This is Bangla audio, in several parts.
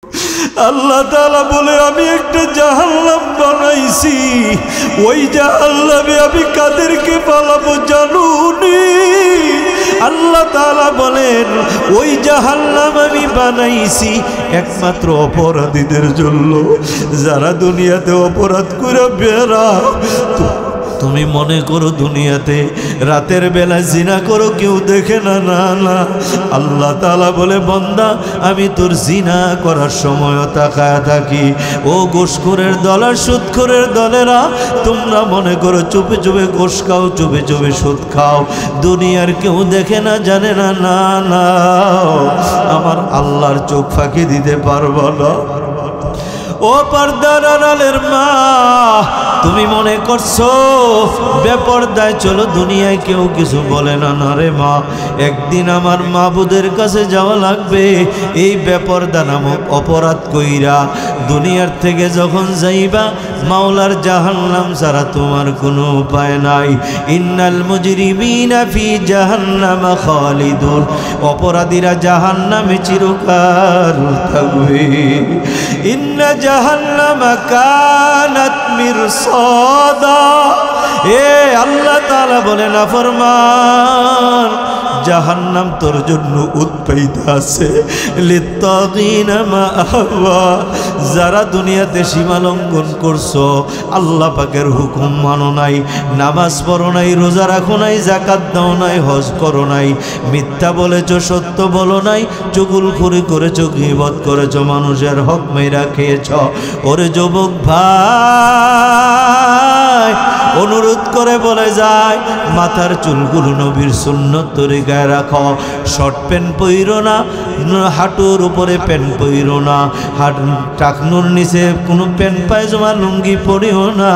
আল্লাহ তাআলা বলে আমি একটা জাহান্নাম বানাইছি, ওই জাহান্নামে আমি কাদেরকে পালাবো জানুনি? আল্লাহ তাআলা বলেন ওই জাহান্নাম আমি বানাইছি একমাত্র অপরাধীদের জন্য, যারা দুনিয়াতে অপরাধ করে বেড়ায়। তুমি মনে করো দুনিয়াতে রাতের বেলা জিনা করো কেউ দেখে না, না না, আল্লাহ তাআলা বলে বান্দা আমি তোর জিনা করার সময়ও তাকায় থাকি। ও ঘুষখোরের দল আর সুদখোরের দলেরা, তোমরা মনে করো চুপে চুপে ঘুষ খাও, চুপে চুপে সুদ খাও, দুনিয়ার কেউ দেখে না জানে না, না না, আমার আল্লাহর চোখ ফাঁকি দিতে পারবো না। ও পর্দার আড়ালের মা, তুমি মনে করছো বেপরদায় চলো দুনিয়ায় কেউ কিছু বলে না, না রে মা, একদিন আমার মাবুদের কাছে যাওয়া লাগবে। এই বেপরদা নামক অপরাধ কইরা দুনিয়ার থেকে যখন যাইবা, মাওলার জাহান্নাম ছাড়া তোমার কোনো উপায় নাই। ইন্নাল মুজরিমিনা ফি জাহান্নামা খালিদুন, অপরাধীরা জাহান্নামে চিরকাল থাকবে। ইন্না জাহান্নামা কানাত মিরসাদা, এ আল্লাহ তাআলা বলে না ফরমান, জাহান্নাম তোর জন্য উৎপাইত আছে। লিত্তাগিনা মাআওয়া, যারা দুনিয়াতে সীমা লঙ্ঘন করছো, আল্লাহ পাকের হুকুম মানো নাই, নামাজ পড়ো নাই, রোজা রাখো নাই, যাকাত দাও নাই, হজ করো নাই, মিথ্যা বলেছো, সত্য বলো নাই, চুগলখড়ি করেছো, গীবত করেছো, মানুষের হক মেরা খেয়েছো। ওরে যুবক ভাই, অনুরোধ করে বলে যায় মাথার চুলগুলো নবীর সুন্নত তরিকায় রাখো, শর্ট প্যান্ট পইরো না, হাঁটুর উপরে প্যান্ট পইরো না, টাকনুর নিচে কোনো প্যান্ট পায়জামা লুঙ্গি পরিও না,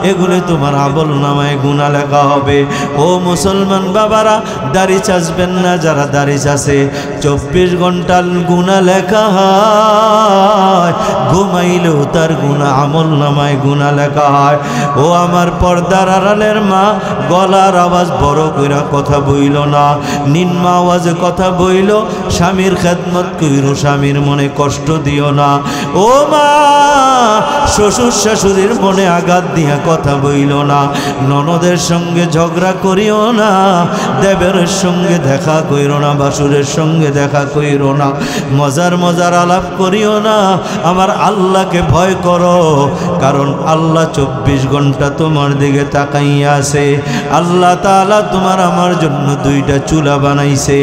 এগুলো তোমার আমল নামায় গুনাহ লেখা হবে। ও মুসলমান বাবারা, দাড়ি চাষবেন না, যারা দাড়ি চাষে 24 ঘন্টা গুনাহ লেখা হয়, ঘুমাইলেও তার গুনাহ আমল নামায় গুনাহ লেখা হয়। ও আমার পর্দার আড়ালের মা, গলার আওয়াজ বড় কইরা কথা বইল না, নিম্ন আওয়াজে কথা বইল, স্বামীর খেদমত কইরো, স্বামীর মনে কষ্ট দিও না। ও মা, শ্বশুর শাশুড়ির মনে আঘাত দিয়া কথা বইল না, ননদের সঙ্গে ঝগড়া করিও না, দেবরের সঙ্গে দেখা কইরো না, বাসুরের সঙ্গে দেখা কইরো না, মজার মজার আলাপ করিও না। আমার আল্লাহকে ভয় করো, কারণ আল্লাহ 24 ঘন্টা তোমার দিকে তাকাইয়া আছে। আল্লাহ তাআলা তোমার আমার জন্য 2টা চুলা বানাইছে।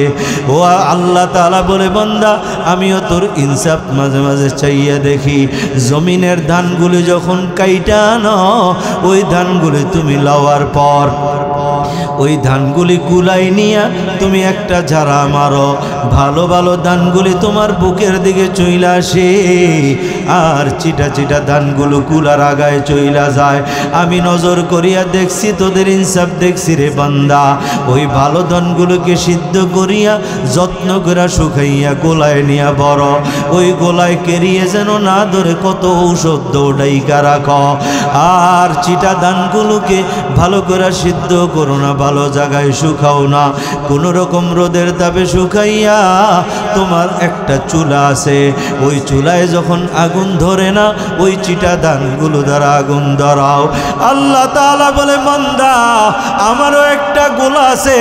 ও আল্লাহ তাআলা বলে বান্দা, আমিও তোর ইনসাফ মাঝে মাঝে চাইয়া দেখি। জমিনের ধানগুলি যখন কাইটা আনো, ওই ধানগুলি তুমি লাওয়ার পর ওই ধানগুলি কুলাই নিয়া তুমি একটা ঝাড়া মারো, ভালো ভালো ধানগুলি তোমার বুকের দিকে চইলা আসে, আর চিটা চিটা ধানগুলো কুলার আগায় চইলা যায়। আমি নজর করিয়া দেখছি, তোদের ইনসাফ দেখছি রে বান্দা। ওই ভালো ধানগুলোকে সিদ্ধ করিয়া যত্ন করে শুকাইয়া গোলায় নিয়া বড়, ওই গোলায় কেরিয়ে যেন না ধরে কত ঔষধ দৌড়াইকা রাখো। আর চিটা ধানগুলোকে ভালো করে সিদ্ধ করো না, ভালো জায়গায় শুকাও না, কোনো রকম রোদের তাপে শুকাইয়া তোমার একটা চুলা আছে, ওই চুলায় যখন আগুন ধরে না, ওই চিটা ধানগুলো দ্বারা আগুন ধরাও। আল্লাহ তাআলা বলে বান্দা, আমারও একটা গোলা আছে,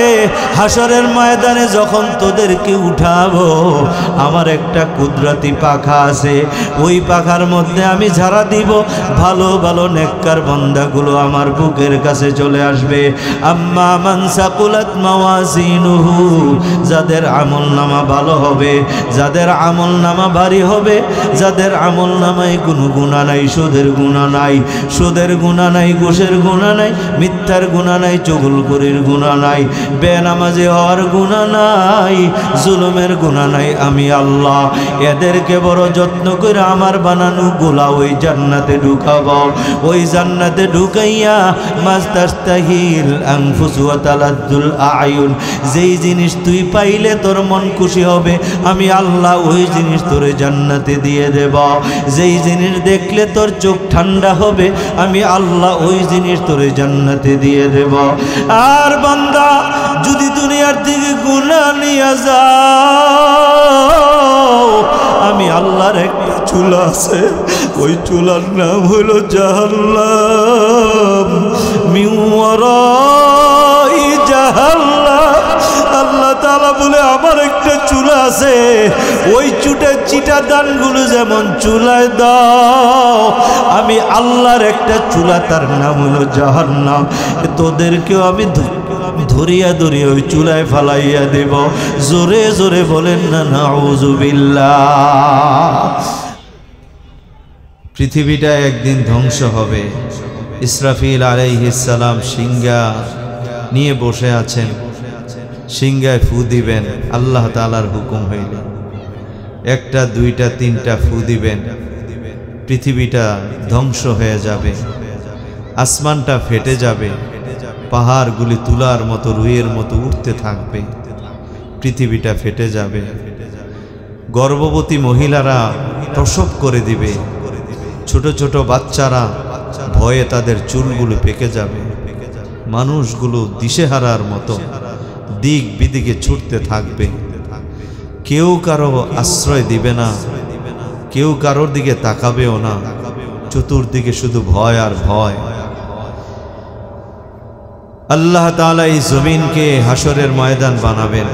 হাসরের ময়দানে যখন তোদেরকে উঠাবো, আমার একটা কুদরতি পাখা আছে, ওই পাখার মধ্যে আমি ঝাড়া দিব, ভালো ভালো নেককার বান্দাগুলো আমার বুকের কাছে চলে আসবে। আম্মা মান সাকুলাত মাওয়াজিনুহু, যাদের আমল নামা ভালো হবে, যাদের আমল নামা ভারী হবে, যাদের আমল নামায় কোনো গুনাহ নাই, সুদের গুনাহ নাই, সুদের গুনাহ নাই, ঘুষের গুনাহ নাই, মিথ্যার গুনাহ নাই, চুগলখড়ির গুনাহ নাই, বেনামাজি হওয়ার গুনাহ নাই, জুলুমের গুনাহ নাই, আমি আল্লাহ এদেরকে বড় যত্ন করে আমার বানানো গোলা ওই জান্নাতে ঢুকাবো। ওই জান্নাতে ঢুকাইয়া মাস্তাস্তাহিল আনফুসু ওয়া তালাদ্দুল আয়ুন, যেই জিনিস তুই পাইলে তোর মন খুশি হবে, আমি আল্লাহ ওই জিনিস তোরে জান্নাতে দিয়ে দেব। যেই জিনিস দেখলে তোর চোখ ঠান্ডা হবে, আমি আল্লাহ ওই জিনিস তোরে জান্নাতে দিয়ে দেব। আর বান্দা, যদি দুনিয়ার দিকে গুনাহ নিয়ে যাও, আমি আল্লাহর একটা চুলা আছে, ওই চুলার নাম হলো জাহান্নাম। মিন ওয়ারাই জাহান্নাম। আল্লাহ তাআলা বলে আমার একটা চুলা আছে, ওই চিটা দানগুলো যেমন চুলায় দাও, আমি আল্লাহর একটা চুলা, তার নাম হলো জাহান্নাম। তোদেরকেও আমি ধরিয়া ধরিয়া ওই চুলায় ফালাইয়া দেব। জোরে জোরে বলেন না নাউযুবিল্লাহ। পৃথিবীটা একদিন ধ্বংস হবে। ইসরাফিল আলাইহিস সালাম সিংহা নিয়ে বসে আছেন, সিংহায় ফু দিবেন আল্লাহ তাআলার হুকুম হইল। একটা দুইটা তিনটা ফু দিবেন, পৃথিবীটা ধ্বংস হয়ে যাবে, আসমানটা ফেটে যাবে, পাহাড়গুলি তুলার মতো রুইয়ের মতো উঠতে থাকবে, পৃথিবীটা ফেটে যাবে। গর্ভবতী মহিলারা প্রসব করে দিবে, ছোট ছোট বাচ্চারা ভয়ে তাদের চুলগুলো পেকে যাবে, মানুষগুলো দিশেহারার মতো দিক বিদিকে ছুটতে থাকবে, কেউ কারো আশ্রয় দিবে না, কেউ কারোর দিকে তাকাবেও না, চতুর্দিকে শুধু ভয় আর ভয়। আল্লাহ তাআলা এই জমিনকে হাসরের ময়দান বানাবেন।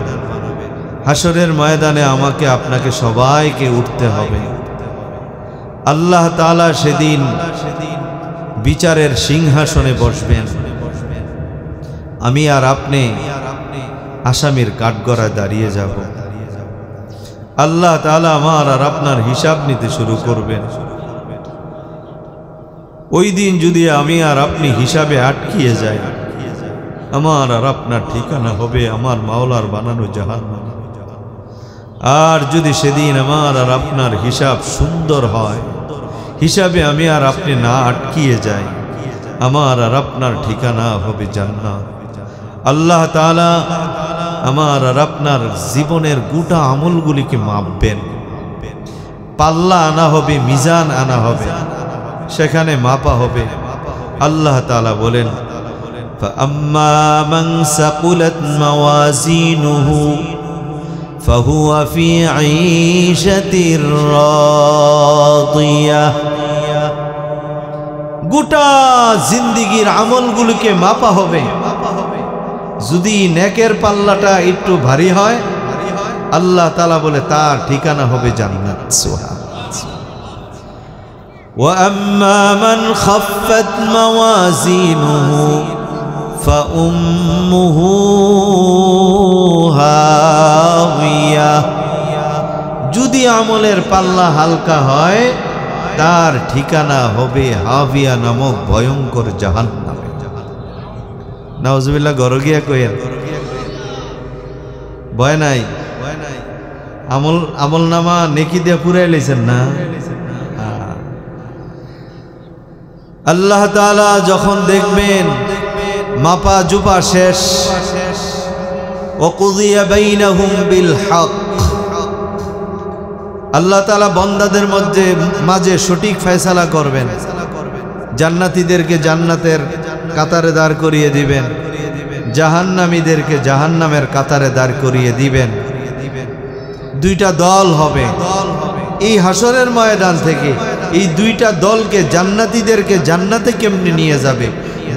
হাসরের ময়দানে আমাকে আপনাকে সবাইকে উঠতে হবে। আল্লাহ তাআলা সেদিন বিচারের সিংহাসনে বসবেন, আমি আর আপনি আসামির কাঠগড়ায় দাঁড়িয়ে যাব। আল্লাহ তাআলা আমার আর আপনার হিসাব নিতে শুরু করবেন। ওই দিন যদি আমি আর আপনি হিসাবে আটকিয়ে যাই, আমার আর আপনার ঠিকানা হবে আমার মাওলার বানানো জাহান্নাম। আর যদি সেদিন আমার আর আপনার হিসাব সুন্দর হয়, হিসাবে আমি আর আপনি না আটকিয়ে যাই, আমার আর আপনার ঠিকানা হবে জান্নাত। আল্লাহ তাআলা আমার আর আপনার জীবনের গোটা আমলগুলিকে মাপবেন, পাল্লা আনা হবে, মিজান আনা হবে, সেখানে মাপা হবে। আল্লাহ তাআলা বলেন, فأما من ثقلت موازينه فهو في عيشة راضية। গোটা জিন্দেগীর আমলগুলোকে মাপা হবে। যদি নেকের পাল্লাটা একটু ভারী হয়, আল্লাহ তাআলা বলে তার ঠিকানা হবে জান্নাত। ওয়া আম্মা মান খাফফাত মাওয়াজিনুহু ফাউম্মুহু হাওিয়া। যদি আমলের পাল্লা হালকা হয়, তার ঠিকানা হবে হাবিয়া নামক ভয়ঙ্কর জাহান্নামে। নাউজুবিল্লাহ। গরগিয়া কইয়া ভয় নাই, আমল নামা নেকি দিয়ে পুরাই লইছেন না। আল্লাহ তাআলা যখন দেখবেন মাপা জুপা শেষ, ওয়াকুযিয়া বাইনাহুম বিল হক, আল্লাহ তাআলা বান্দাদের মাঝে সঠিক ফয়সালা করবেন। জান্নাতীদেরকে জান্নাতের কাতারে দাঁড় করিয়ে দিবেন, জাহান্নামীদেরকে জাহান্নামের কাতারে দাঁড় করিয়ে দিবেন। দুইটা দল হবে এই হাসরের ময়দান থেকে। এই দুইটা দলকে, জান্নাতীদেরকে জান্নাতে কেমনে নিয়ে যাবে,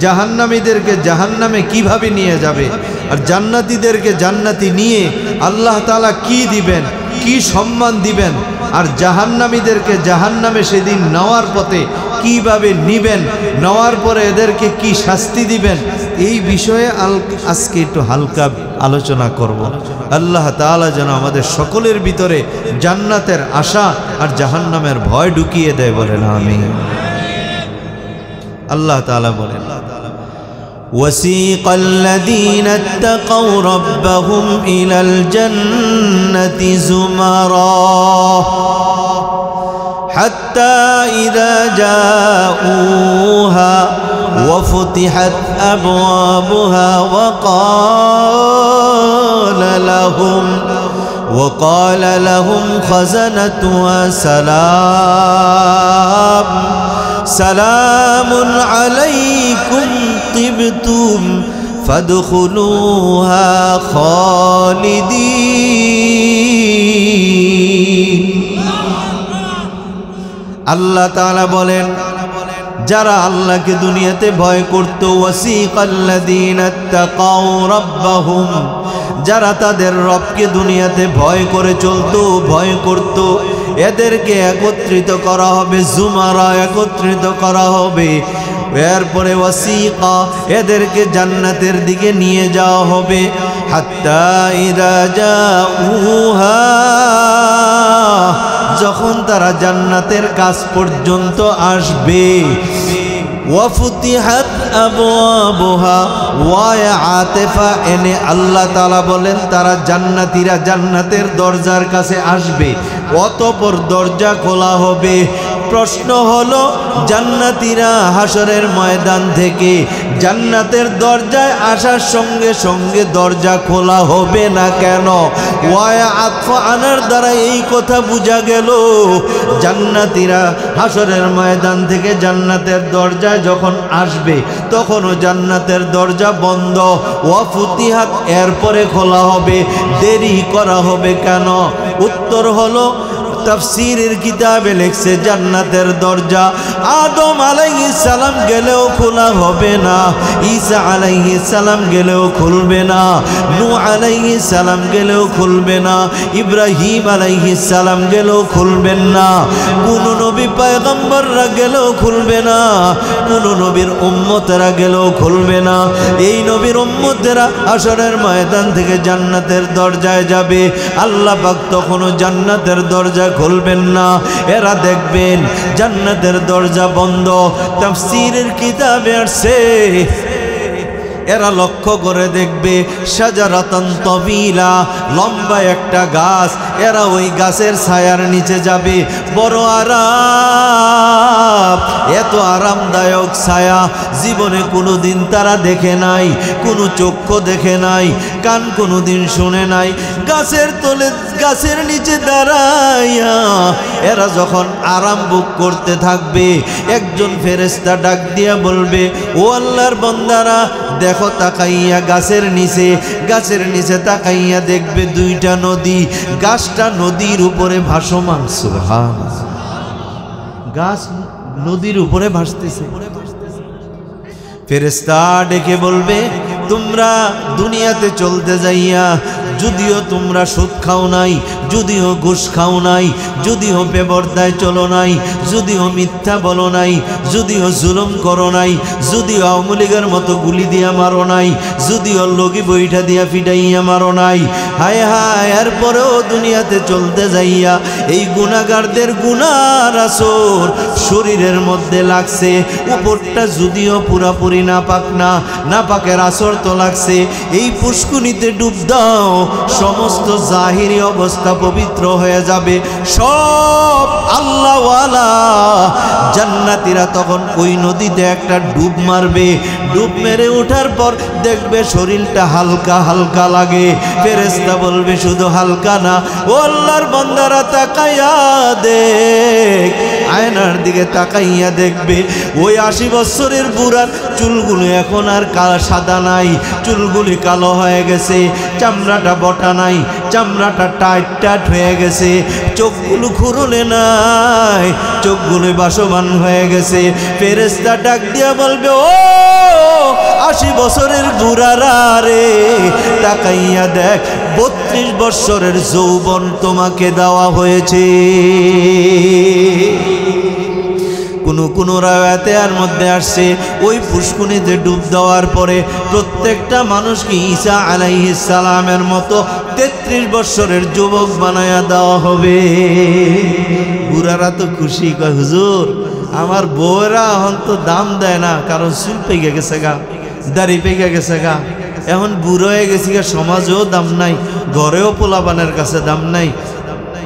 জাহান্নামীদেরকে জাহান্নামে কিভাবে নিয়ে যাবে, আর জান্নাতীদেরকে জান্নাতি নিয়ে আল্লাহ তাআলা কি দিবেন, কি সম্মান দিবেন, আর জাহান্নামীদেরকে জাহান্নামে সেদিন নেওয়ার পথে কিভাবে নিবেন, নেওয়ার পরে এদেরকে কি শাস্তি দিবেন, এই বিষয়ে আজকে একটু হালকা আলোচনা করব। আল্লাহ তাআলা যেন আমাদের সকলের ভিতরে জান্নাতের আশা আর জাহান্নামের ভয় ঢুকিয়ে দেয়, বলেন আমিন। আল্লাহ তাআলা বলেন, وسيق الذين اتقوا ربهم إلى الجنة زمرا حتى إذا جاءوها وفتحت أبوابها وقال لهم خزنتها سلام عليكم طبتم فادخلوها خالدين। আল্লাহ তাআলা বলেন যারা আল্লাহকে দুনিয়াতে ভয় করত, ওয়াসিকাল্লাযীনা তাকাউ রাব্বাহুম, যারা তাদের রবকে দুনিয়াতে ভয় করে চলতো, ভয় করত, এদেরকে একত্রিত করা হবে, জুমারা একত্রিত করা হবে। এরপরে ওয়াসিকা, এদেরকে জান্নাতের দিকে নিয়ে যাওয়া হবে। হাত্তা ইযা জাউহা, যখন তারা জান্নাতের কাছ পর্যন্ত আসবে, ওয়াফুতিহাত আবওয়াবুহা ওয়া আতিফা, এনে আল্লাহ তাআলা বলেন তারা জান্নাতীরা জান্নাতের দরজার কাছে আসবে, অতঃপর দরজা খোলা হবে। প্রশ্ন হলো, জান্নাতীরা হাসরের ময়দান থেকে জান্নাতের দরজায় আসার সঙ্গে সঙ্গে দরজা খোলা হবে না কেন? ওয়া আতফা আনার দ্বারা এই কথা বোঝা গেল, জান্নাতীরা হাসরের ময়দান থেকে জান্নাতের দরজায় যখন আসবে তখনও জান্নাতের দরজা বন্ধ। ওয়া ফুতিহাত, এরপরে খোলা হবে। দেরি করা হবে কেন? উত্তর হলো, তাফসীরের কিতাবে লেখছে জান্নাতের দরজা আদম আলাইহিস সালাম গেলেও খোলা হবে না, ঈসা আলাইহিস সালাম গেলেও খুলবে না, নূহ আলাইহিস সালাম গেলেও খুলবে না, ইব্রাহিম আলাইহিস সালাম গেলেও খুলবেন না, কোন নবী পয়গম্বররা গেলেও খুলবে না, কোন নবীর উম্মতেরা গেলেও খুলবে না। এই নবীর উম্মতেরা হাসরের ময়দান থেকে জান্নাতের দরজায় যাবে, আল্লাহ পাক তখনও জান্নাতের দরজা খুলবেন না। এরা দেখবেন জান্নাতের দরজা বন্ধ। তাফসীরের কিতাবে আসছে এরা লক্ষ্য করে দেখবে শাজারাতান তাবিলা, লম্বা একটা গাছ, এরা ওই গাছের ছায়ার নিচে যাবে। বড় আরাম, এত আরামদায়ক ছায়া জীবনে কোনোদিন তারা দেখে নাই, কোনো চক্ষু দেখে নাই, কান কোনোদিন শুনে নাই। গাছের তলে, গাছের নিচে দাঁড়াইয়া এরা যখন আরাম ভোগ করতে থাকবে, একজন ফেরেশতা ডাক দিয়া বলবে, ও আল্লাহর বান্দারা দেখো, তাকাইয়া গাছের নিচে তাকাইয়া দেখবে দুইটা নদী, গাছটা নদীর উপরে ভাসমান। সুবহানাল্লাহ, গাছ নদীর উপরে ভাসতেছে। ফেরেশতা ডেকে বলবে, তোমরা দুনিয়াতে চলতে যাইয়া যদিও তোমরা সুদ খাও নাই, যদিও ঘুষ খাও নাই, যদিও বেপরদায় চলো নাই, যদিও মিথ্যা বলো নাই, যদিও জুলুম করো নাই, যদিও আওয়ামী লীগের মতো গুলি দিয়া মারো নাই, যদিও লগি বইটা দিয়া ফিটাইয়া মারো নাই, হায় হায়, এরপরেও দুনিয়াতে চলতে যাইয়া এই গুনাহগারদের গুনার আসর শরীরের মধ্যে লাগছে। উপরটা যদিও পুরাপুরি নাপাক না, নাপাকের আসর তো লাগছে। এই পুষ্কুনিতে ডুব দাও, সমস্ত জাহিরি অবস্থা পবিত্র হয়ে যাবে। সব আল্লাহওয়ালা জান্নাতীরা তখন ওই নদীতে একটা ডুব মারবে। ডুব মেরে ওঠার পর দেখবে শরীরটা হালকা হালকা লাগে। ফেরেশতা বলবে, শুধু হালকা না, ও আল্লাহর বান্দারা তাকাইয়া দেখ, আয়নার দিকে তাকাইয়া দেখবে ওই 80 বছরের বুড়ার চুলগুলো এখন আর সাদা নাই, চুলগুলি কালো হয়ে গেছে, চামড়াটা বটা নাই, চামড়াটা টাইট টাইট হয়ে গেছে, চোখগুলো খুরুলে নাই, চোখগুলো বাসমান হয়ে গেছে। ফেরেশতা ডাক দিয়া বলবে, ও 80 বছরের বুড়ারা রে, তাকাইয়া দেখ, 32 বছরের যৌবন তোমাকে দেওয়া হয়েছে। কোন রাওয়াতে আর মধ্যে আসছে, ওই পুষ্কুনিতে ডুব দেওয়ার পরে প্রত্যেকটা মানুষকে ঈসা আলাইহিস সালামের মতো 33 বছরের যুবক বানায়া দেওয়া হবে। বুড়ারা তো খুশি, কয় হুজুর আমার বউরা এখন তো দাম দেয় না, কারণ চুল পেকে গেছে গা, দাড়ি পেকে গেছে গা, এখন বুড়ো হয়ে গেছি গা, সমাজেও দাম নাই, ঘরেও পোলাপানের কাছে দাম নাই।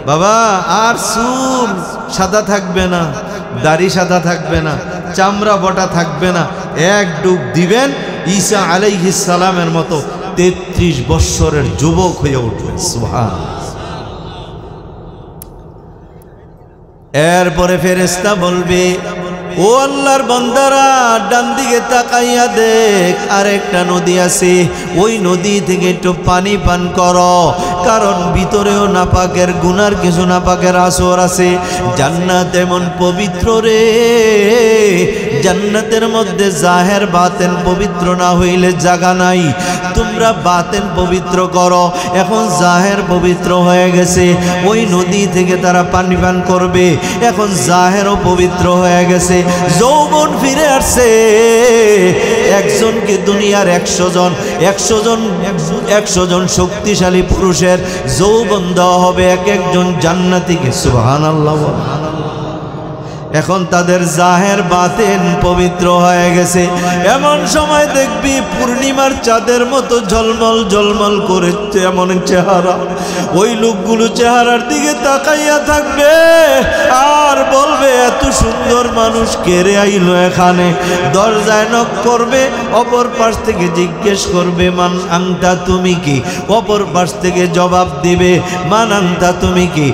বাবা আর চুল সাদা থাকবে না, দাড়ি সাদা থাকবে না, চামড়া বটা থাকবে না, এক ডুব দিবেন ঈসা আলাইহিস সালামের মতো 33 বছরের যুবক হয়ে উঠবেন। সুবহানাল্লাহ। এরপরে ফেরেশতা বলবে, ও আল্লাহর বান্দারা ডান দিকে তাকাইয়া দেখ আরেকটা নদী আছে, ওই নদী থেকে একটু পানি পান করো, কারণ ভিতরেও নাপাকের গুনার কিছু নাপাকের আসর আছে। জান্নাত এমন পবিত্র রে, জান্নাতের মধ্যে জাহের বাতেন পবিত্র না হইলে জায়গা নাই। তোমরা বাতেন পবিত্র করো, এখন জাহের পবিত্র হয়ে গেছে, ওই নদী থেকে তারা পানি পান করবে, এখন জাহেরও পবিত্র হয়ে গেছে, যৌবন ফিরে আসছে। একজনকে দুনিয়ার 100 জন শক্তিশালী পুরুষের যৌবন দেওয়া হবে এক একজন জান্নাতীকে। সুবহানাল্লাহ। এখন তাদের জাহের বাতেন পবিত্র হয়ে গেছে। এমন সময় দেখবি পূর্ণিমার চাঁদের মতো ঝলমল ঝলমল করেছে এমন চেহারা, ওই লোকগুলো চেহারার দিকে তাকাইয়া থাকবে আর বলবে এত সুন্দর মানুষ কেড়ে আইলো এখানে। দরজায় নক করবে, অপর পাশ থেকে জিজ্ঞেস করবে মান আংতা তুমি কি, অপর পাশ থেকে জবাব দিবে মান আংতা তুমি কি,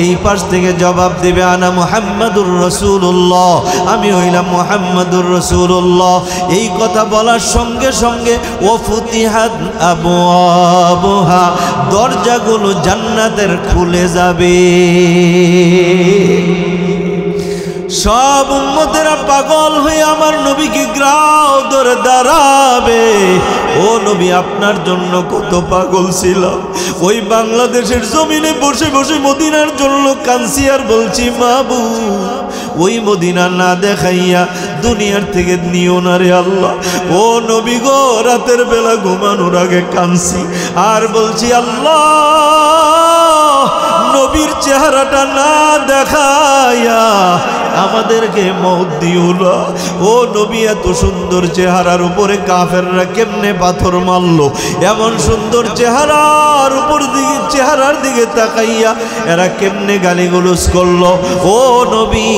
এই পাশ থেকে জবাব দিবে আনা মুহাম্মদ রাসূলুল্লাহ, আমি হইলাম মুহাম্মদুর রাসূলুল্লাহ। এই কথা বলার সঙ্গে সঙ্গে ও ফুতিহাত আবওয়াবুহা, দরজাগুলো জান্নাতের খুলে যাবে। সব উম্মতেরা পাগল হয়ে আমার নবীকে গ্রাও ধরে দাঁড়াবে। ও নবী, আপনার জন্য কত পাগল ছিলাম, ওই বাংলাদেশের জমিনে বসে বসে মদিনার জন্য কাঁদছি আর বলছি মাবুদ ওই মদিনা না দেখাইয়া দুনিয়ার থেকে নিও না রে আল্লাহ। ও নবী গো, রাতের বেলা ঘুমানোর আগে কাঁদছি আর বলছি আল্লাহ নবীর চেহারাটা না দেখাইয়া আমাদেরকে মওত দিও না। ও নবী, এত সুন্দর চেহারার উপরে কাফেররা কেমনে পাথর মারলো, এমন সুন্দর চেহারার উপর দিকে চেহারার দিকে তাকাইয়া এরা কেমনে গালিগালাজ করলো। ও নবী,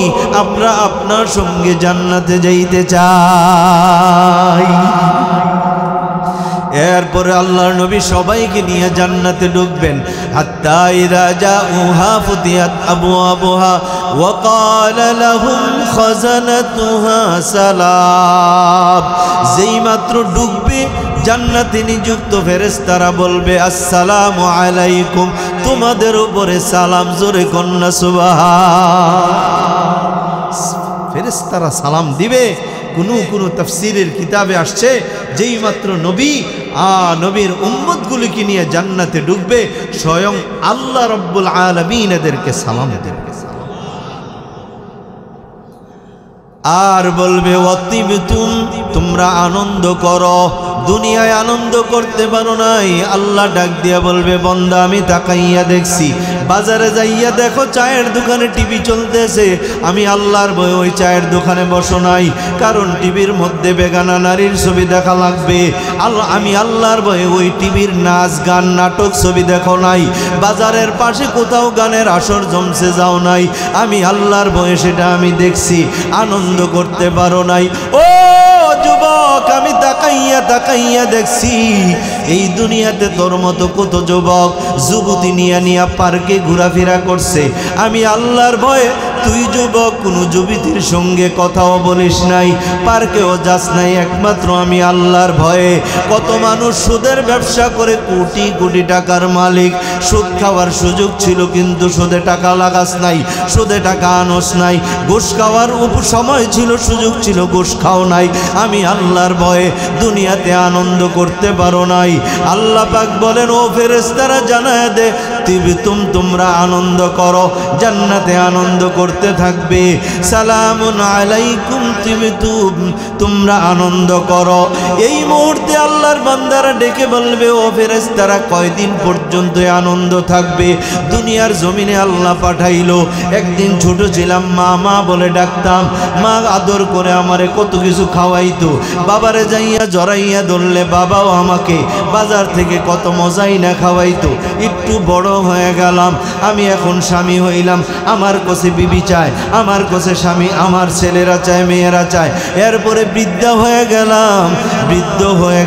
আমরা আপনার সঙ্গে জান্নাতে যাইতে চাই। এরপরে আল্লাহর নবী সবাইকে নিয়ে জান্নাতে ঢুকবেন। হাত্তা ইযা জাউহা ফুতিহাত আবওয়াবুহা ওয়া ক্বালা লাহুম খাযানাতুহা সালাম। যেই মাত্র ঢুকবে জান্নাতে নিযুক্ত ফেরেশতারা বলবে আসসালামু আলাইকুম, তোমাদের উপরে সালাম। জোরে কন্যা সুবহান। ফেরেশতারা সালাম দিবে। কোনো তাফসীরের কিতাবে আসছে যেই মাত্র নবীর উম্মতগুলিকে নিয়ে জান্নাতে ঢুকবে, স্বয়ং আল্লাহ রব্বুল আলামিন এদেরকে সালাম দেবে আর বলবে ওয়াতিবতুম, তোমরা আনন্দ করো। দুনিয়ায় আনন্দ করতে পারো নাই, আল্লাহ ডাক দিয়া বলবে বান্দা আমি তাকাইয়া দেখছি, বাজারে যাইয়া দেখো চায়ের দোকানে টিভি চলতেছে, আমি আল্লাহর ভয়ে ওই চায়ের দোকানে বসো নাই, কারণ টিভির মধ্যে বেগানা নারীর ছবি দেখা লাগবে। আমি আল্লাহর ভয়ে ওই টিভির নাচ গান নাটক ছবি দেখো নাই। বাজারের পাশে কোথাও গানের আসর জমছে যাও নাই, আমি আল্লাহর ভয়ে সেটা আমি দেখছি, আনন্দ করতে পারো নাই। ও যুবক, আমি তাকাইয়া দেখছি এই দুনিয়াতে তোর মতো কত যুবক যুবতী নিয়া পার্কে ঘোরাফেরা করছে, আমি আল্লাহর ভয়ে তুই যুবক কোনো যুবতীর সঙ্গে কথাও বলিস নাই, পার্কেও যাস নাই, একমাত্র আমি আল্লাহর ভয়ে। কত মানুষ সুদের ব্যবসা করে কোটি কোটি টাকার মালিক, সুদ খাওয়ার সুযোগ ছিল কিন্তু সুদে টাকা লাগাস নাই, সুদে টাকা আনস নাই, ঘুষ খাওয়ার সময় ছিল, সুযোগ ছিল, ঘুষ খাও নাই, আমি আল্লাহর ভয়ে দুনিয়াতে আনন্দ করতে পারো নাই। আল্লাহ পাক বলেন ও ফেরেশতারা জানায় দে তোমরা আনন্দ করো, জান্নাতে আনন্দ করতে থাকবে। সালামুন আলাইকুম তিবতুম, তোমরা আনন্দ করো। এই মুহূর্তে আল্লাহর বান্দারা ডেকে বলবে ও ফেরেশতারা কয়দিন পর্যন্ত আনন্দ থাকবে? দুনিয়ার জমিনে আল্লাহ পাঠাইলো, একদিন ছোট ছিলাম মা বলে ডাকতাম, মা আদর করে আমারে কত কিছু খাওয়াইতো, বাবারে যাইয়া জড়াইয়া ধরলে বাবাও আমাকে বাজার থেকে কত মজাই না খাওয়াইতো। একটু বড় হয়ে গেলাম, আমি এখন স্বামী হইলাম, আমার কাছে বিবি চায়, আমার কাছে স্বামী, আমার ছেলেরা চায়, মেয়েরা চায়। এরপরে বৃদ্ধ হয়ে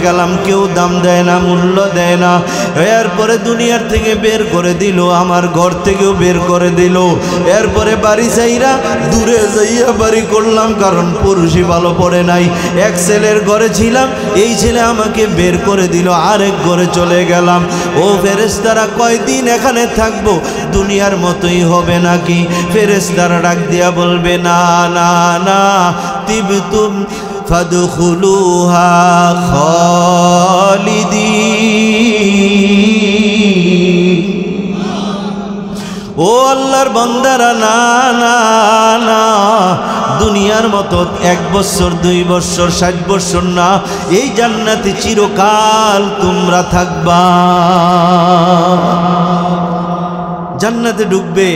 গেলাম, কেউ দাম দেয় না, মূল্য দেয় না। এরপরে দুনিয়ার থেকে বের করে দিল, আমার ঘর থেকেও বের করে দিল। এরপরে বাড়ি চাইরা দূরে যাইয়া বাড়ি করলাম, কারণ পুরুষই ভালো পড়ে নাই। এক ছেলের ঘরে ছিলাম, এই ছেলে আমাকে বের করে দিল, আরেক ঘরে চলে গেলাম। ও ফেরেশতারা, কয়দিন এখানে থাকবো? দুনিয়ার মতোই হবে নাকি? ফেরেশতারা ডাক দিয়া বলবে, না না না, তিবতুম ফাদখুলুহা খালিদিন। ও আল্লাহর বান্দারা, না না না, দুনিয়ার মতো 1 বছর 2 বছর 60 বছর না, এই জান্নাতে চিরকাল তোমরা থাকবা। জান্নাতে ঢুকবে,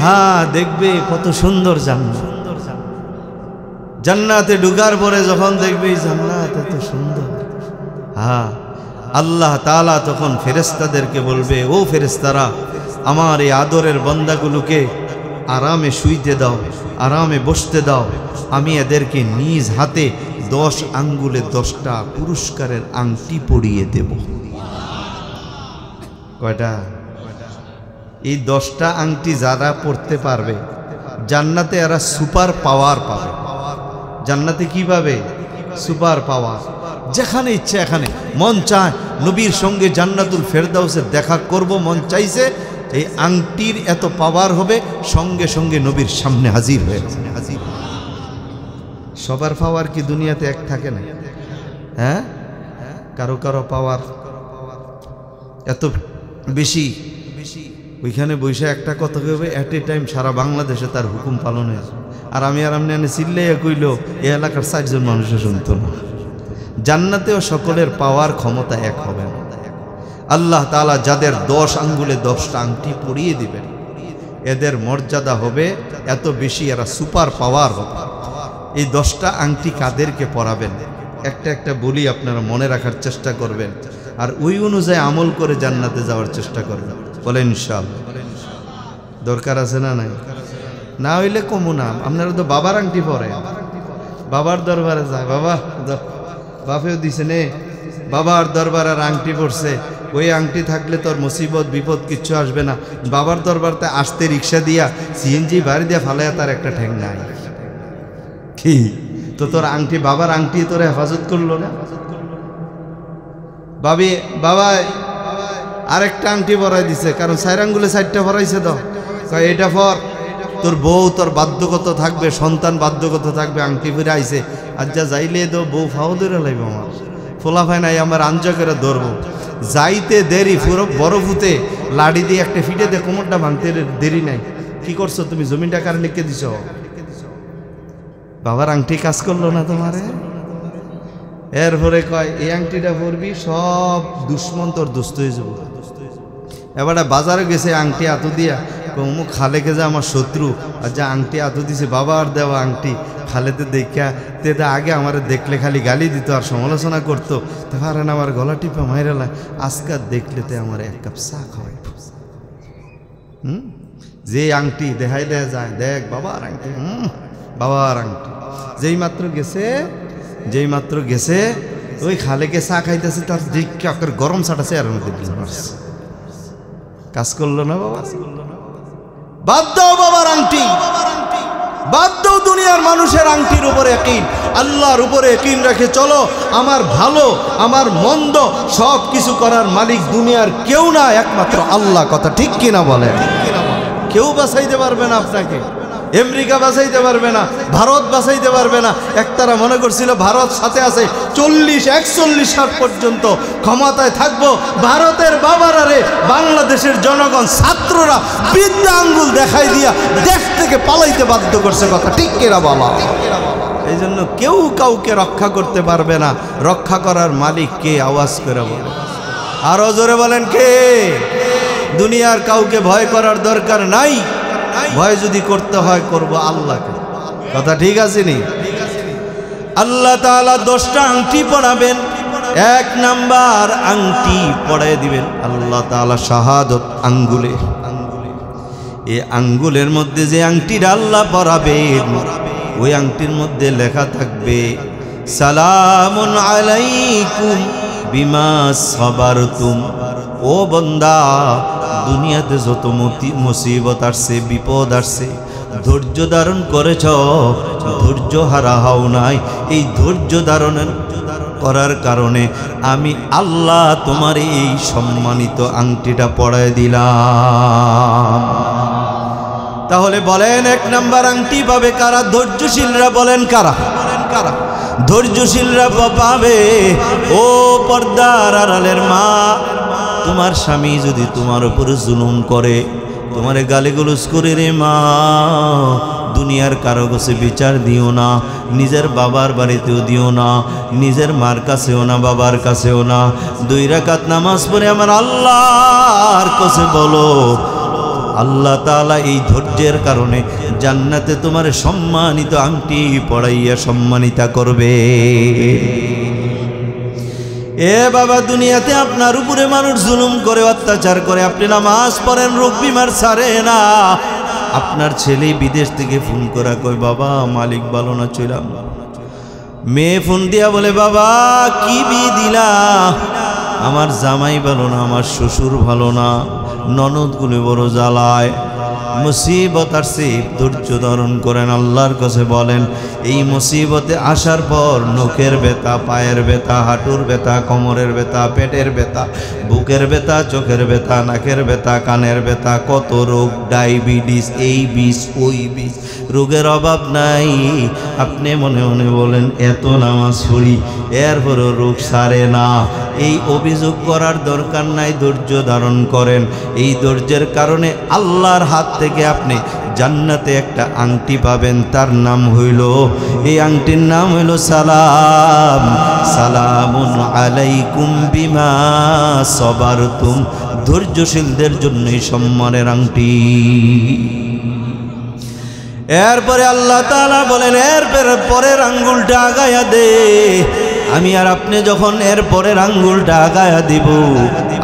হ্যাঁ দেখবে কত সুন্দর জান্নাত। জান্নাতে ঢুকার পরে যখন দেখবে এই জান্নাত এত সুন্দর, হ্যাঁ, আল্লাহ তাআলা তখন ফেরেশতাদেরকে বলবে, ও ফেরেশতারা, আমার এই আদরের বান্দাগুলোকে আরামে শুইতে দাও, আরামে বসতে দাও। আমি এদেরকে নিজ হাতে 10 আঙ্গুলে 10টা পুরস্কারের আংটি পরিয়ে দেব। কয়টা? এই 10টা আংটি যারা পড়তে পারবে, জান্নাতে এরা সুপার পাওয়ার পাবে। জান্নাতে কি পাবে? Super power. যেখানে ইচ্ছে এখানে মন চায় নবীর সঙ্গে জান্নাতুল ফেরদাউসে দেখা করব, মন চাইছে, এই আংটির এত পাওয়ার হবে, সঙ্গে সঙ্গে নবীর সামনে হাজির হয়ে হাজির। সবার পাওয়ার কি দুনিয়াতে এক থাকে না? হ্যাঁ, কারো কারো পাওয়ার এত বেশি, ওইখানে বৈশা একটা কথা কইবে, এট এ টাইম সারা বাংলাদেশে তার হুকুম পালন হয়েছে। আর আমি চিল্লাইয়া কইল, এই এলাকার 4 জন মানুষও শুনতো না। জান্নাতেও সকলের পাওয়ার ক্ষমতা এক হবে না। আল্লাহ তাআলা যাদের 10 আঙ্গুলে 10টা আংটি পরিয়ে দিবেন, এদের মর্যাদা হবে এত বেশি, এরা সুপার পাওয়ার হবে। এই 10টা আংটি কাদেরকে পরাবেন একটা একটা বলি, আপনারা মনে রাখার চেষ্টা করবেন, আর ওই অনুযায়ী আমল করে জান্নাতে যাওয়ার চেষ্টা করবেন। বলেন ইনশাআল্লাহ। দরকার আছে না নাই? না হইলে কমু না। আপনারা তো বাবার আংটি পরে, বাবার দরবারে যায়, বাবা বাপেও দিছে নে, বাবার দরবার আর আংটি পড়ছে। ওই আংটি থাকলে তোর মুসিবত বিপদ কিচ্ছু আসবে না। বাবার দরবারতে আসতে রিক্সা দিয়া সিএনজি বাড়ি দিয়া ফালাইয়া তার একটা ঠ্যাং নাই। কি তো তোর আংটি, বাবার আংটি তোর হেফাজত করলো না? বাবা আরেকটা আংটি পরাই দিছে, কারণ 4 আঙ্গুলে 4টা পরাইছে। তো এটা পর, তোর বউ তোর বাধ্যগত থাকবে, সন্তান বাধ্যগত থাকবে, আংটি ফিরে আইছে। আর যা যাইলে তো বউ ফাও ধরে লাইব, আমার ফোলা ফাই নাই, আমার আঞ্জা করে ধরবো। যাইতে দেরি, পুরো বড় ফুতে লাড়ি দিয়ে একটা ফিটে দিয়ে কোমরটা ভাঙতে দেরি নাই। কি করছো তুমি? জমিনটা কার লিখে দিছ? বাবার আংটি কাজ করলো না তোমারে? এরপরে কয়, এই আংটিটা পরবি, সব দুশ্মন তোর দুস্থ হয়ে যাবো। এবারে বাজারে গেছে আংটি আতু দিয়া, অমুক খালেকে যে আমার শত্রু, আর যা আংটি আতু দিছে বাবার দেওয়া আংটি, খালেতে দেখা তেটা আগে আমার দেখলে খালি গালি দিত আর সমালোচনা করতো। তো পারেন আমার গলা টিপা মাইরালা, আজকাল দেখলে তে আমার 1 কাপ চা খাওয়াই। যে আংটি দেখাই দেয়া যায়, দেখ বাবার আংটি, বাবার আংটি। যেই মাত্র গেছে ওই খালেকে চা খাইতেছে, তার দিকে গরম চাটা চেয়ারের মধ্যে কাজ করলো না। বাবা বাদ দাও বাবার আংটি, বাদ দাও দুনিয়ার মানুষের আংটির উপরে ইয়াকিন, আল্লাহর উপরে ইয়াকিন রেখে চলো। আমার ভালো আমার মন্দ সব কিছু করার মালিক দুনিয়ার কেউ না, একমাত্র আল্লাহ। কথা ঠিক কিনা বলেন? কেউ বাঁচাইতে পারবে না আপনাকে, আমেরিকা বাঁচাইতে পারবে না, ভারত বাঁচাইতে পারবে না। একতারা মনে করছিল ভারত সাথে আছে, 40-41 সাল পর্যন্ত ক্ষমতায় থাকবো। ভারতের বাবারারে বাংলাদেশের জনগণ, ছাত্ররা বৃদ্ধা আঙ্গুল দেখাই দিয়া দেশ থেকে পালাইতে বাধ্য করছে। কথা ঠিক কিনা বলা? এই জন্য কেউ কাউকে রক্ষা করতে পারবে না। রক্ষা করার মালিক কে? আওয়াজ করে বলে, আরো জোরে বলেন কে? দুনিয়ার কাউকে ভয় করার দরকার নাই। ভয় যদি করতে হয় করব আল্লাহকে। কথা ঠিক আছে নি? আল্লাহ তাআলা 10টা আংটি পরাবেন। 1 নাম্বার আংটি পরাই দিবেন আল্লাহ তাআলা শাহাদত আঙ্গুলে। এই আঙ্গুলের মধ্যে যে আংটিটা আল্লাহ পরাবেন ওই আংটির মধ্যে লেখা থাকবে সালামুন আলাইকুম বিমা সাবারতুম। ও বান্দা, দুনিয়াতে যত মুসিবত আসছে, বিপদ আসছে, ধৈর্য ধারণ করেছ, ধৈর্য হারা হও নাই। এই ধৈর্য ধারণের করার কারণে আমি আল্লাহ তোমার এই সম্মানিত আংটিটা পরায় দিলাম। তাহলে বলেন, এক নাম্বার আংটি পাবে কারা? ধৈর্যশীলরা। বলেন কারা? কারা ধৈর্যশীলরা পাবে? ও পর্দার আড়ালের মা, তোমার স্বামী যদি তোমার উপর জুলুম করে, তোমারে গালিগালাজ করে, রে মা, দুনিয়ার কারো কাছে বিচার দিও না, নিজের বাবার বাড়িতেও দিও না, নিজের মার কাছেও না, বাবার কাছেও না। 2 রাকাত নামাজ পড়ে আমার আল্লাহর কাছে বলো, আল্লাহ তাআলা এই ধৈর্যের কারণে জান্নাতে তোমার সম্মানিত আংটি পড়াইয়া সম্মানিতা করবে। এ বাবা, দুনিয়াতে আপনার উপরে মানুষ জুলুম করে, অত্যাচার করে, আপনি নামাজ পড়েন, রোগ বিমার ছাড়ে না। আপনার ছেলে বিদেশ থেকে ফোন করা কই, বাবা মালিক ভালো না, চইলাম। মেয়ে ফোন দিয়া বলে, বাবা কি বিয়ে দিলা? আমার জামাই ভালো না, আমার শ্বশুর ভালো না, ননদগুলো বড় জ্বালায়, মুসিবত আসছে। ধৈর্য ধারণ করেন, আল্লাহর কাছে বলেন, এই মুসিবতে আসার পর নখের ব্যথা, পায়ের ব্যথা, হাঁটুর ব্যথা, কোমরের ব্যথা, পেটের ব্যথা, বুকের ব্যথা, চোখের ব্যথা, নাকের ব্যথা, কানের ব্যথা, কত রোগ, ডায়াবেটিস, এই বিষ ওই বিষ, রোগের অভাব নাই। আপনি মনে মনে বলেন, এত নামাজ পড়ি এরপরও রোগ সারে না। এই অভিযোগ করার দরকার নাই, ধৈর্য ধারণ করেন। এই ধৈর্যের কারণে আল্লাহর হাত থেকে আপনি জান্নাতে একটা আংটি পাবেন, তার নাম হইল, এই আংটির নাম হইল সালাম। সালামুন আলাইকুম বিমা সাবারতুম। ধৈর্যশীলদের জন্যই সম্মানের আংটি। এরপরে আল্লাহ তাআলা বলেন, এর পরের আঙ্গুলটা আগায়া দে। আমি আর আপনি যখন এর পরের আঙ্গুলটা আগায়া দিব,